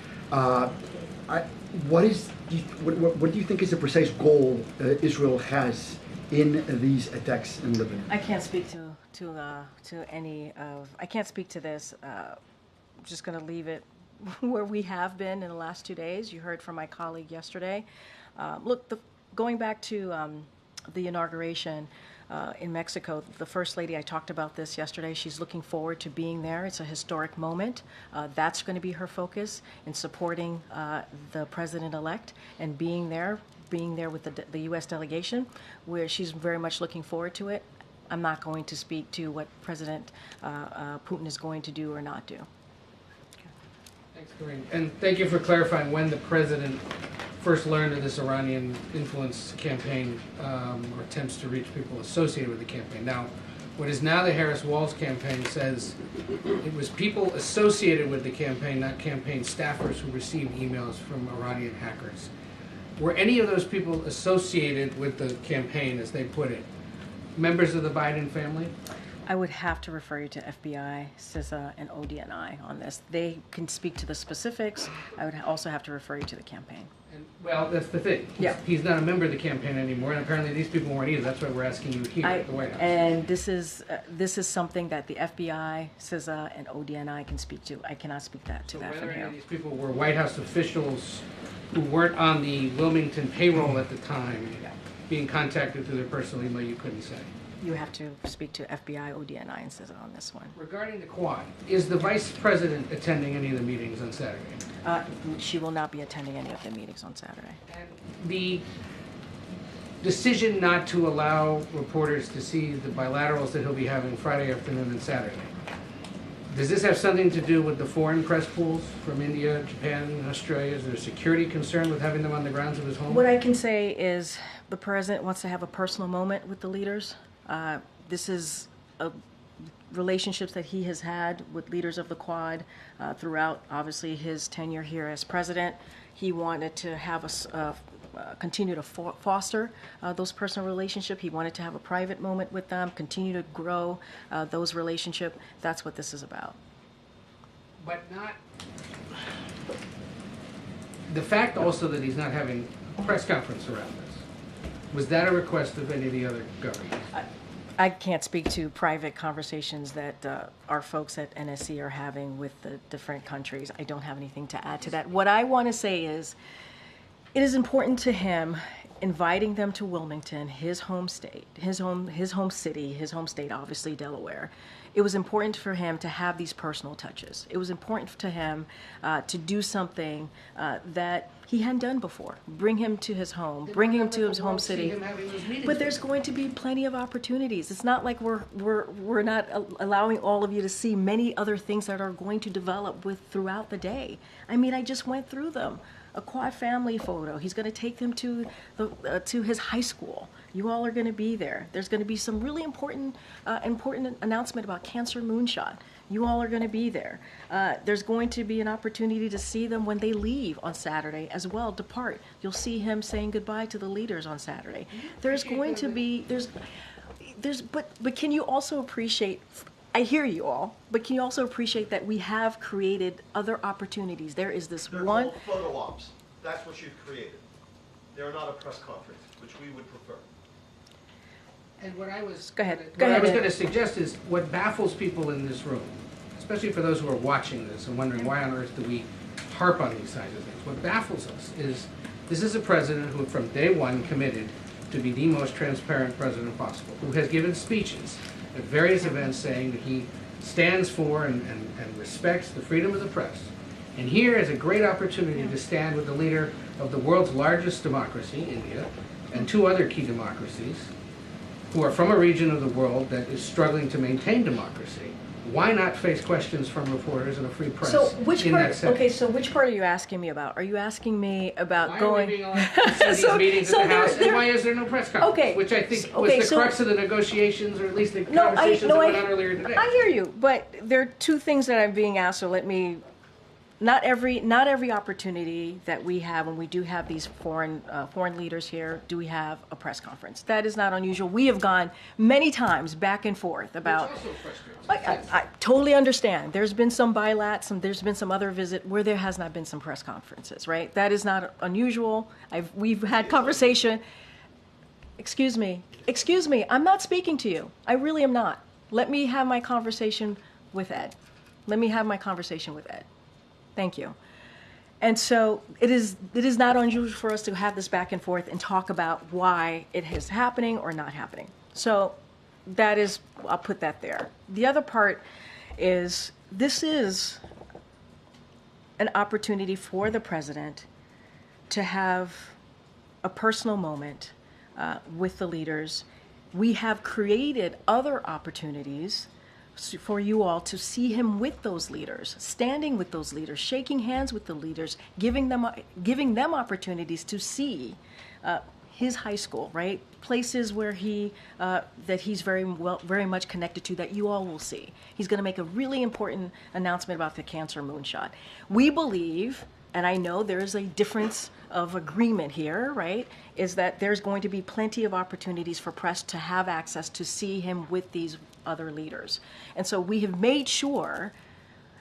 what do you think is the precise goal Israel has in these attacks in Lebanon? I can't speak to any of. I can't speak to this. I'm just going to leave it where we have been in the last 2 days. You heard from my colleague yesterday. Look, going back to the inauguration in Mexico, the First Lady, I talked about this yesterday. She's looking forward to being there. It's a historic moment. That's going to be her focus in supporting the president-elect and being there with the U.S. delegation, where she's very much looking forward to it. I'm not going to speak to what President Putin is going to do or not do. Thanks, Karine. And thank you for clarifying when the president first learned of this Iranian influence campaign or attempts to reach people associated with the campaign. Now, what is now the Harris-Walz campaign says it was people associated with the campaign, not campaign staffers, who received emails from Iranian hackers. Were any of those people associated with the campaign, as they put it, members of the Biden family? I would have to refer you to FBI, CISA, and ODNI on this. They can speak to the specifics. I would also have to refer you to the campaign. And, well, that's the thing. He's not a member of the campaign anymore, and apparently these people weren't either. That's why we're asking you here at the White House. And this is something that the FBI, CISA, and ODNI can speak to. I cannot speak to that from whether any here. of these people were White House officials who weren't on the Wilmington payroll at the time being contacted through their personal email, you couldn't say. You have to speak to FBI, ODNI, and CISA on this one. Regarding the Quad, is the Vice President attending any of the meetings on Saturday? She will not be attending any of the meetings on Saturday. And the decision not to allow reporters to see the bilaterals that he'll be having Friday afternoon and Saturday, does this have something to do with the foreign press pools from India, Japan, and Australia? Is there a security concern with having them on the grounds of his home? What I can say is the president wants to have a personal moment with the leaders. This is relationships that he has had with leaders of the Quad throughout, obviously, his tenure here as president. He wanted to have continue to foster those personal relationships. He wanted to have a private moment with them, continue to grow those relationships. That's what this is about. But not... The fact also that he's not having a press conference around this, was that a request of any of the other governments? I can't speak to private conversations that our folks at NSC are having with the different countries. I don't have anything to add to that. What I want to say is, it is important to him inviting them to Wilmington, his home state, his home city, his home state, obviously Delaware. It was important for him to have these personal touches. It was important to him to do something that he hadn't done before. Bring him to his home, bring him to his home city. But there's going to be plenty of opportunities. It's not like we're not allowing all of you to see many other things that are going to develop throughout the day. I mean, I just went through them. A Quad family photo. He's going to take them to his high school. You all are going to be there. There's going to be some really important announcement about Cancer Moonshot. You all are going to be there. There's going to be an opportunity to see them when they leave on Saturday as well, depart. You'll see him saying goodbye to the leaders on Saturday. There's going to be, but can you also appreciate, I hear you all, but can you also appreciate that we have created other opportunities? There is this They're one... called photo ops. That's what you've created. They're not a press conference, which we would prefer. And what I was going to suggest is what baffles people in this room, especially for those who are watching this and wondering why on earth do we harp on these kinds of things. What baffles us is this is a president who from day one committed to be the most transparent president possible, who has given speeches at various events saying that he stands for and respects the freedom of the press. And here is a great opportunity to stand with the leader of the world's largest democracy, India, and two other key democracies, who are from a region of the world that is struggling to maintain democracy. Why not face questions from reporters and a free press So which in part? that setting? Okay, so which part are you asking me about? Are you asking me about Why going? are we being allowed to see these meetings at the House, and why is there no press conference? Okay, which I think was the crux of the negotiations, or at least the conversations that went on earlier today. I hear you, but there are two things that I'm being asked. So let me not every opportunity that we have when we do have these foreign leaders here do we have a press conference. That is not unusual. We have gone many times back and forth about. I totally understand. There's been some bilats, there's been some other visit where there has not been some press conferences, right? That is not unusual. We've had conversation. Excuse me. I'm not speaking to you. I really am not. Let me have my conversation with Ed. Thank you. And so it is not unusual for us to have this back and forth and talk about why it is happening or not happening. So that is, I'll put that there. The other part is this is an opportunity for the president to have a personal moment with the leaders. We have created other opportunities for you all to see him with those leaders, standing with those leaders, shaking hands with the leaders, giving them opportunities to see his high school, right? Places where that he's very much connected to, that you all will see. He's going to make a really important announcement about the cancer moonshot. We believe, and I know there is a difference of agreement here, right, is that there's going to be plenty of opportunities for press to have access to see him with these other leaders. And so we have made sure,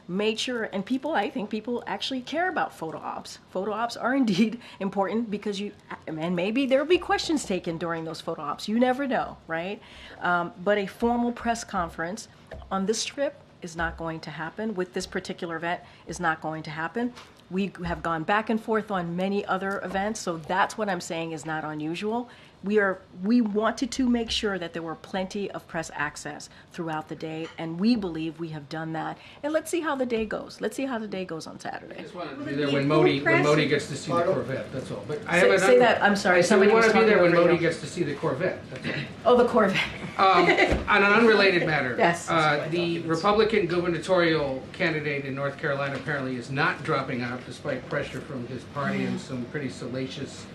and I think people actually care about photo ops. Photo ops are indeed important because and maybe there'll be questions taken during those photo ops. You never know, right? But a formal press conference on this trip is not going to happen. With this particular event is not going to happen. We have gone back and forth on many other events, so that's what I'm saying is not unusual. We wanted to make sure that there were plenty of press access throughout the day, and we believe we have done that. And let's see how the day goes. Let's see how the day goes on Saturday. I just wanted to be there when Modi gets to see the Corvette. That's all. But say that. I'm sorry. Somebody want to be there when Modi gets to see the Corvette. That's all. Oh, the Corvette. On an unrelated matter, yes. The Republican gubernatorial candidate in North Carolina apparently is not dropping out despite pressure from his party and some pretty salacious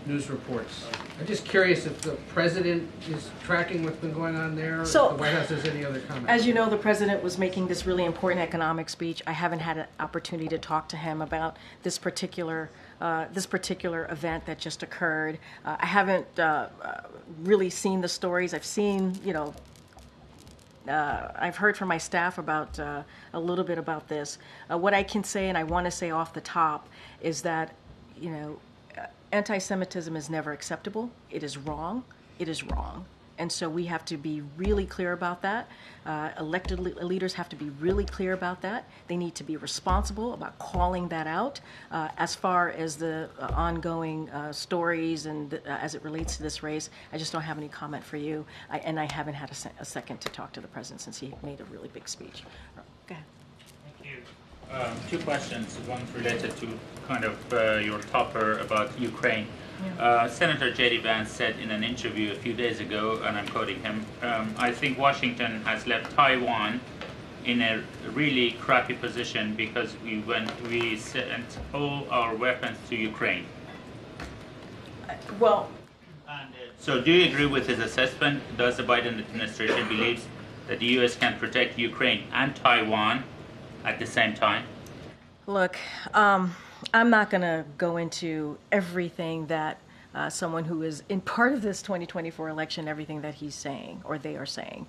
news reports. I'm just curious if the president is tracking what's been going on there, or if the White House has any other comments. As you know, the president was making this really important economic speech. I haven't had an opportunity to talk to him about this particular event that just occurred. I haven't really seen the stories. I've seen, I've heard from my staff about a little bit about this. What I can say, and I want to say off the top, is that, anti-Semitism is never acceptable. It is wrong. It is wrong. And so we have to be really clear about that. Elected leaders have to be really clear about that. They need to be responsible about calling that out. As far as the ongoing stories and as it relates to this race, I just don't have any comment for you. And I haven't had a second to talk to the president since he made a really big speech. Go ahead. Thank you. Two questions. One related to kind of your topper about Ukraine. Yeah. Senator J.D. Vance said in an interview a few days ago, and I'm quoting him, I think Washington has left Taiwan in a really crappy position because we sent all our weapons to Ukraine. Well, so do you agree with his assessment? Does the Biden administration believe that the U.S. can protect Ukraine and Taiwan at the same time? Look, I'm not going to go into everything that someone who is in part of this 2024 election, everything that he's saying or they are saying.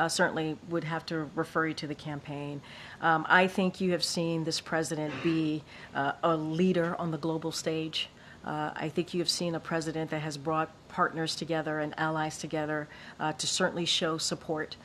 Certainly would have to refer you to the campaign. I think you have seen this president be a leader on the global stage. I think you have seen a president that has brought partners together and allies together to certainly show support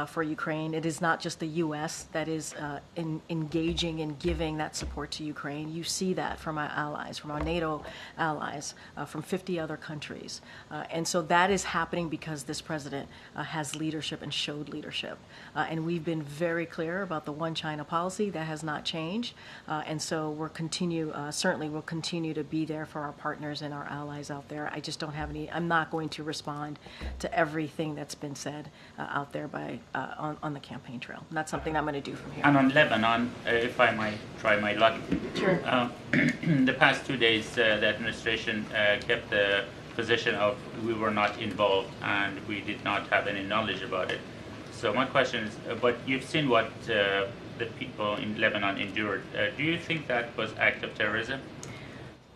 for Ukraine. It is not just the U.S. that is engaging and giving that support to Ukraine. You see that from our allies, from our NATO allies, from 50 other countries. And so that is happening because this president has leadership and showed leadership. And we've been very clear about the one China policy. That has not changed. And so we'll continue to be there for our partners and our allies out there. I just don't have I'm not going to respond to everything that's been said out there on the campaign trail. And that's something I'm going to do from here. And on Lebanon, if I might try my luck. Sure. The past 2 days, the administration kept the position of we were not involved and we did not have any knowledge about it. So my question is, but you've seen what the people in Lebanon endured. Do you think that was act of terrorism?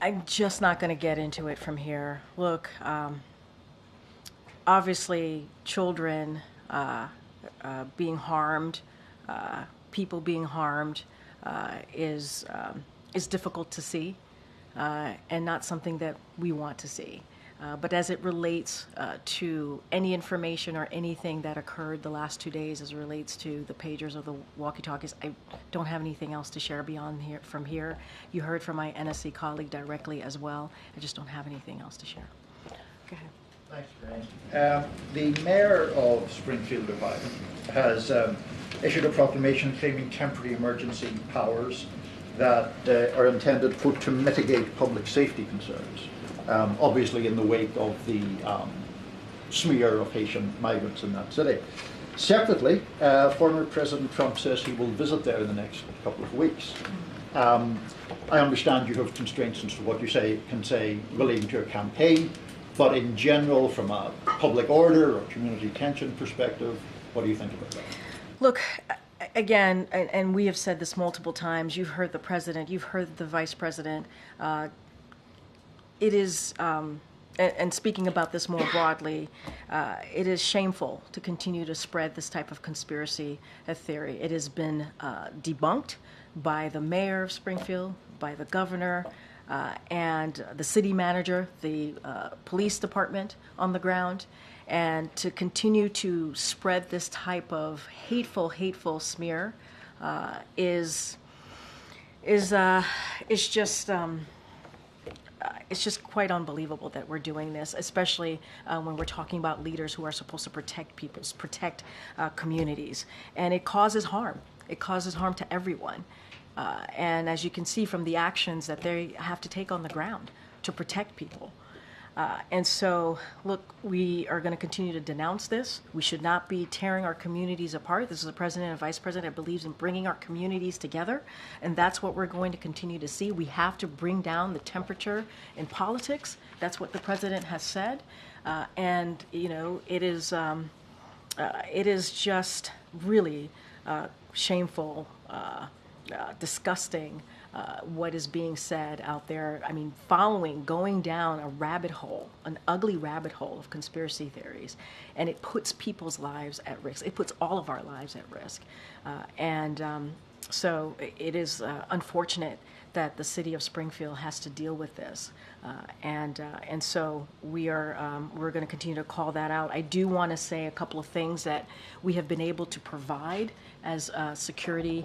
I'm just not going to get into it from here. Look, obviously, children being harmed, people being harmed, is difficult to see, and not something that we want to see. But as it relates to any information or anything that occurred the last 2 days, as it relates to the pagers or the walkie-talkies, I don't have anything else to share beyond here. From here, you heard from my NSC colleague directly as well. I just don't have anything else to share. Go ahead. Thanks, Karine. The mayor of Springfield, Ohio, has issued a proclamation claiming temporary emergency powers that are intended to mitigate public safety concerns. Obviously in the wake of the smear of Haitian migrants in that city. Separately, former President Trump says he will visit there in the next couple of weeks. I understand you have constraints as to what you can say relating to your campaign, but in general, from a public order or community tension perspective, what do you think about that? Look, again, and we have said this multiple times, you've heard the president, you've heard the vice president, it is, and speaking about this more broadly, it is shameful to continue to spread this type of conspiracy theory. It has been debunked by the mayor of Springfield, by the governor, and the city manager, the police department on the ground. And to continue to spread this type of hateful smear is it's just quite unbelievable that we're doing this, especially when we're talking about leaders who are supposed to protect communities. And it causes harm. It causes harm to everyone. And as you can see from the actions that they have to take on the ground to protect people. And so, look, we are going to continue to denounce this. We should not be tearing our communities apart. This is a president and vice president that believes in bringing our communities together, and that's what we're going to continue to see. We have to bring down the temperature in politics. That's what the president has said, and you know, it is just really shameful, disgusting. What is being said out there. I mean, going down a rabbit hole, an ugly rabbit hole of conspiracy theories, and it puts people's lives at risk. It puts all of our lives at risk. So it is unfortunate that the city of Springfield has to deal with this. And so we're going to continue to call that out. I do want to say a couple of things that we have been able to provide as security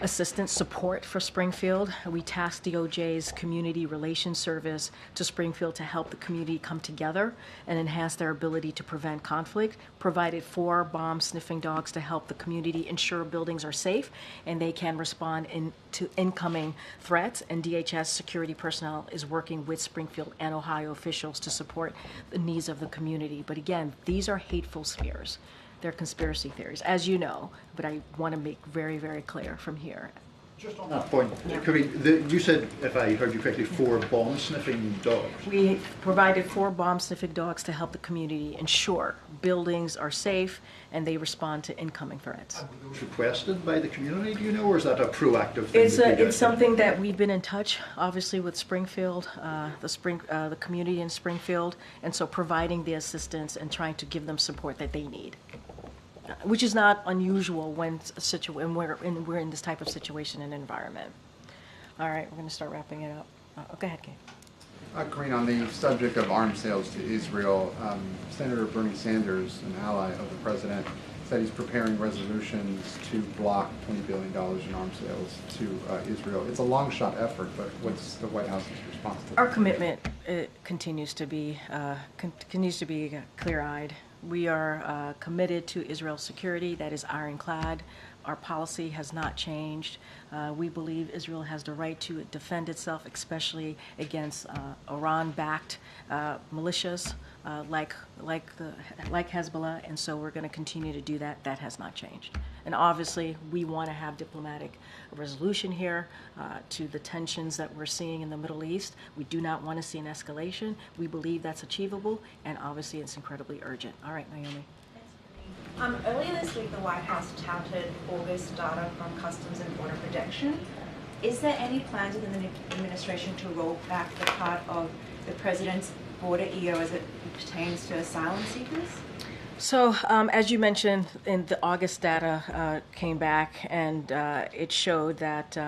assistance support for Springfield. We tasked DOJ's Community Relations Service to Springfield to help the community come together and enhance their ability to prevent conflict, provided 4 bomb-sniffing dogs to help the community ensure buildings are safe and they can respond to incoming threats, and DHS security personnel is working with Springfield and Ohio officials to support the needs of the community. But again, these are hateful smears. They're conspiracy theories, as you know, but I want to make very, very clear from here. Just on that point, Karine, you said, if I heard you correctly, 4 bomb-sniffing dogs. We provided 4 bomb-sniffing dogs to help the community ensure buildings are safe and they respond to incoming threats. Were those requested by the community, do you know, or is that a proactive thing? It's something that we've been in touch, obviously, with Springfield, the community in Springfield, and so providing the assistance and trying to give them support that they need, which is not unusual when we're in this type of situation and environment. All right, we're going to start wrapping it up. Go ahead, Kate. Karine, on the subject of arms sales to Israel, Senator Bernie Sanders, an ally of the president, said he's preparing resolutions to block $20 billion in arms sales to Israel. It's a long shot effort, but what's the White House's response to that? Our commitment continues to be clear-eyed. We are committed to Israel's security. That is ironclad. Our policy has not changed. We believe Israel has the right to defend itself, especially against Iran-backed militias like Hezbollah, and so we're going to continue to do that. That has not changed. And obviously, we want to have diplomatic resolution here to the tensions that we're seeing in the Middle East. We do not want to see an escalation. We believe that's achievable, and obviously, it's incredibly urgent. All right, Naomi. Earlier this week, the White House touted August data from Customs and Border Protection. Is there any plans within the administration to roll back the part of the president's border EO as it pertains to asylum seekers? So, as you mentioned, in the August data came back, and it showed that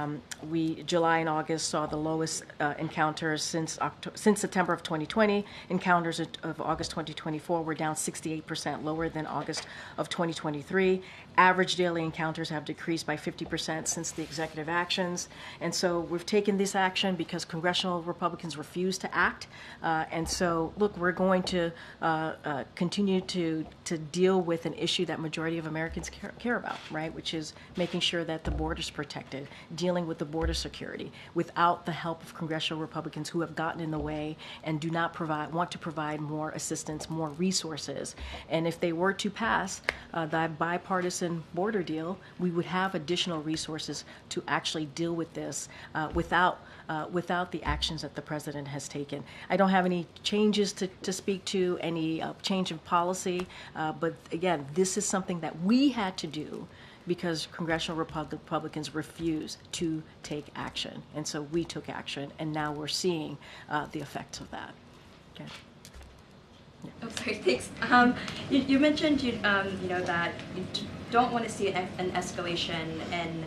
July and August saw the lowest encounters since September of 2020. Encounters of August 2024 were down 68%, lower than August of 2023. Average daily encounters have decreased by 50% since the executive actions. And so we've taken this action because congressional Republicans refuse to act. And so, look, we're going to continue to deal with an issue that majority of Americans care about, right? Which is making sure that the border's protected, dealing with the border security without the help of congressional Republicans who have gotten in the way and do not want to provide more assistance, more resources. And if they were to pass that bipartisan border deal, we would have additional resources to actually deal with this without the actions that the president has taken. I don't have any changes to speak to, any change of policy, but again, this is something that we had to do because congressional Republicans refused to take action. And so we took action, and now we're seeing the effects of that. Okay. Yeah. Oh, sorry, thanks. You mentioned that you don't want to see an escalation in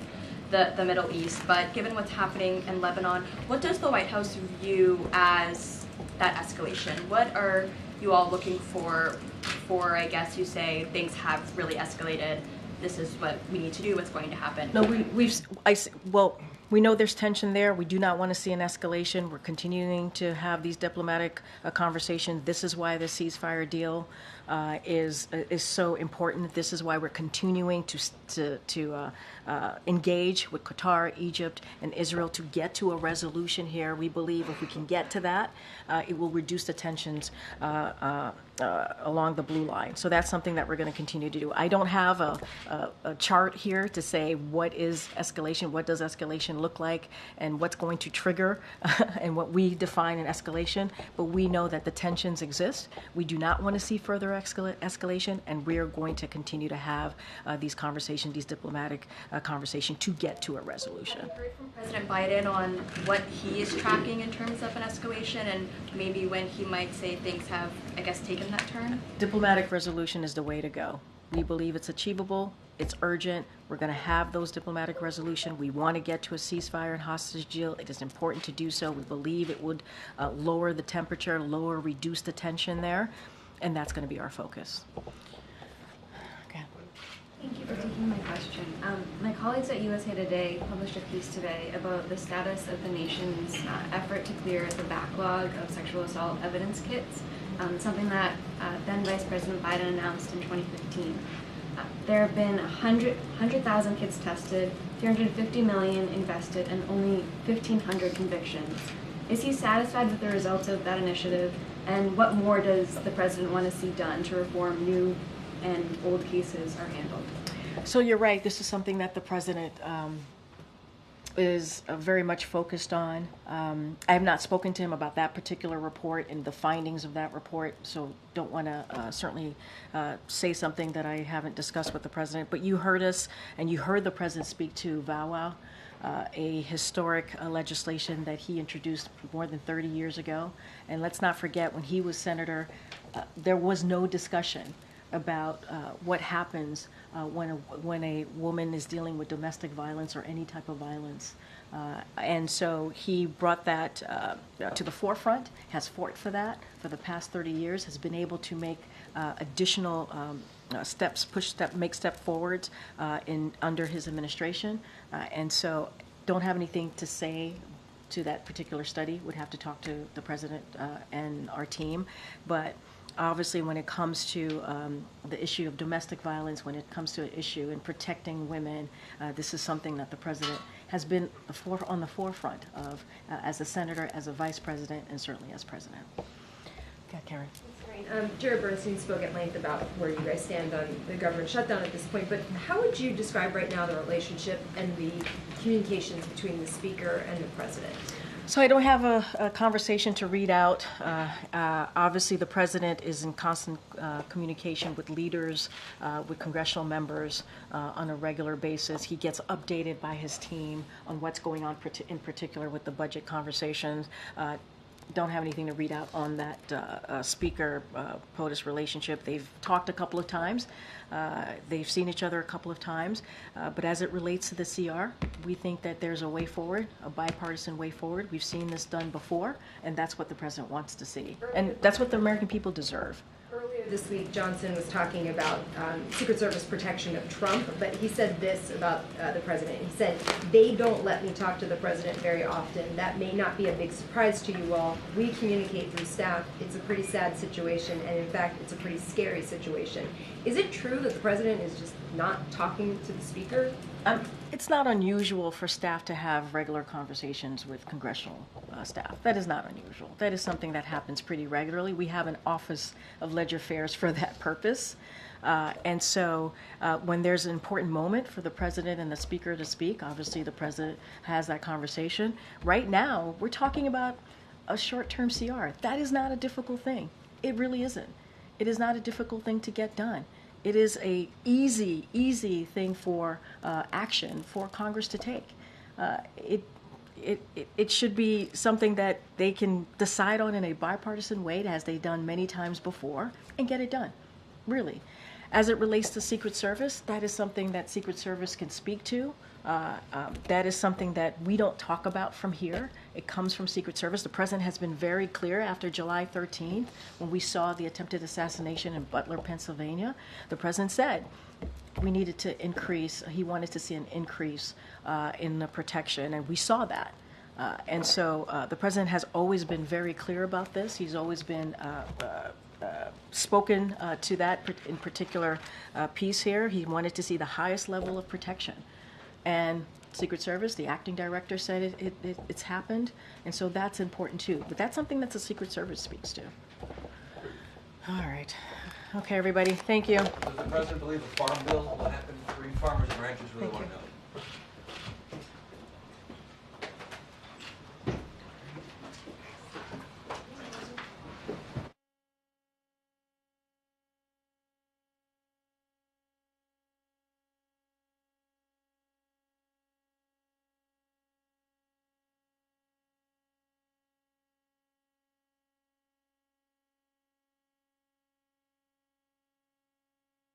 the Middle East, but given what's happening in Lebanon, what does the White House view as that escalation? What are you all looking for, I guess you say, things have really escalated, this is what we need to do, what's going to happen? No, we know there's tension there. We do not want to see an escalation. We're continuing to have these diplomatic conversations. This is why the ceasefire deal is so important. This is why we're continuing to engage with Qatar, Egypt, and Israel to get to a resolution here. We believe if we can get to that, it will reduce the tensions along the blue line. So that's something that we're going to continue to do. I don't have a chart here to say what is escalation, what does escalation look like, and what's going to trigger and what we define an escalation, but we know that the tensions exist. We do not want to see further escalation, and we are going to continue to have these conversations, these diplomatic conversations to get to a resolution. Have you heard from President Biden on what he is tracking in terms of an escalation, and maybe when he might say things have, I guess, taken that turn? Diplomatic resolution is the way to go. We believe it's achievable. It's urgent. We're going to have those diplomatic resolution. We want to get to a ceasefire and hostage deal. It is important to do so. We believe it would lower the temperature, reduce the tension there, and that's going to be our focus. Okay. Thank you for taking my question. My colleagues at USA Today published a piece today about the status of the nation's effort to clear the backlog of sexual assault evidence kits, something that then Vice President Biden announced in 2015. There have been 100,000 kits tested, $350 million invested, and only 1,500 convictions. Is he satisfied with the results of that initiative? And what more does the president want to see done to reform new and old cases are handled? So you're right. This is something that the president is very much focused on. I have not spoken to him about that particular report and the findings of that report, so don't want to certainly say something that I haven't discussed with the president. But you heard us, and you heard the president speak to VAWA, a historic legislation that he introduced more than 30 years ago. And let's not forget, when he was senator, there was no discussion about what happens when a woman is dealing with domestic violence or any type of violence. And so he brought that to the forefront, has fought for that for the past 30 years, has been able to make additional make step forwards under his administration. And so don't have anything to say to that particular study. Would have to talk to the president and our team. But obviously, when it comes to the issue of domestic violence, when it comes to an issue in protecting women, this is something that the president has been on the forefront of as a senator, as a vice president, and certainly as president. Okay, Karine. Jared Bernstein spoke at length about where you guys stand on the government shutdown at this point, but how would you describe right now the relationship and the communications between the speaker and the president? So I don't have a conversation to read out. Obviously, the president is in constant communication with leaders, with congressional members on a regular basis. He gets updated by his team on what's going on, in particular with the budget conversations. Don't have anything to read out on that speaker-POTUS relationship. They've talked a couple of times. They've seen each other a couple of times. But as it relates to the CR, we think that there's a way forward, a bipartisan way forward. We've seen this done before, and that's what the president wants to see. And that's what the American people deserve. Earlier this week, Johnson was talking about Secret Service protection of Trump, but he said this about the president. He said, "They don't let me talk to the president very often. That may not be a big surprise to you all. We communicate through staff. It's a pretty sad situation, and in fact, it's a pretty scary situation." Is it true that the president is just not talking to the speaker? It's not unusual for staff to have regular conversations with congressional staff. That is not unusual. That is something that happens pretty regularly. We have an Office of Ledger Affairs for that purpose. And so when there's an important moment for the president and the speaker to speak, obviously the president has that conversation. Right now, we're talking about a short-term CR. That is not a difficult thing. It really isn't. It is not a difficult thing to get done. It is a easy thing for action for Congress to take. It should be something that they can decide on in a bipartisan way, as they've done many times before, and get it done, really. As it relates to Secret Service, that is something that Secret Service can speak to. That is something that we don't talk about from here. It comes from Secret Service. The president has been very clear after July 13th, when we saw the attempted assassination in Butler, Pennsylvania. The president said we needed to increase, he wanted to see an increase in the protection, and we saw that. And so the president has always been very clear about this. He's always been spoken to that in particular piece here. He wanted to see the highest level of protection. And Secret Service, the acting director, said it's happened, and so that's important too. But that's something that the Secret Service speaks to. All right. Okay, everybody. Thank you. Does the president believe a farm bill will happen? Farmers and ranchers really want to know.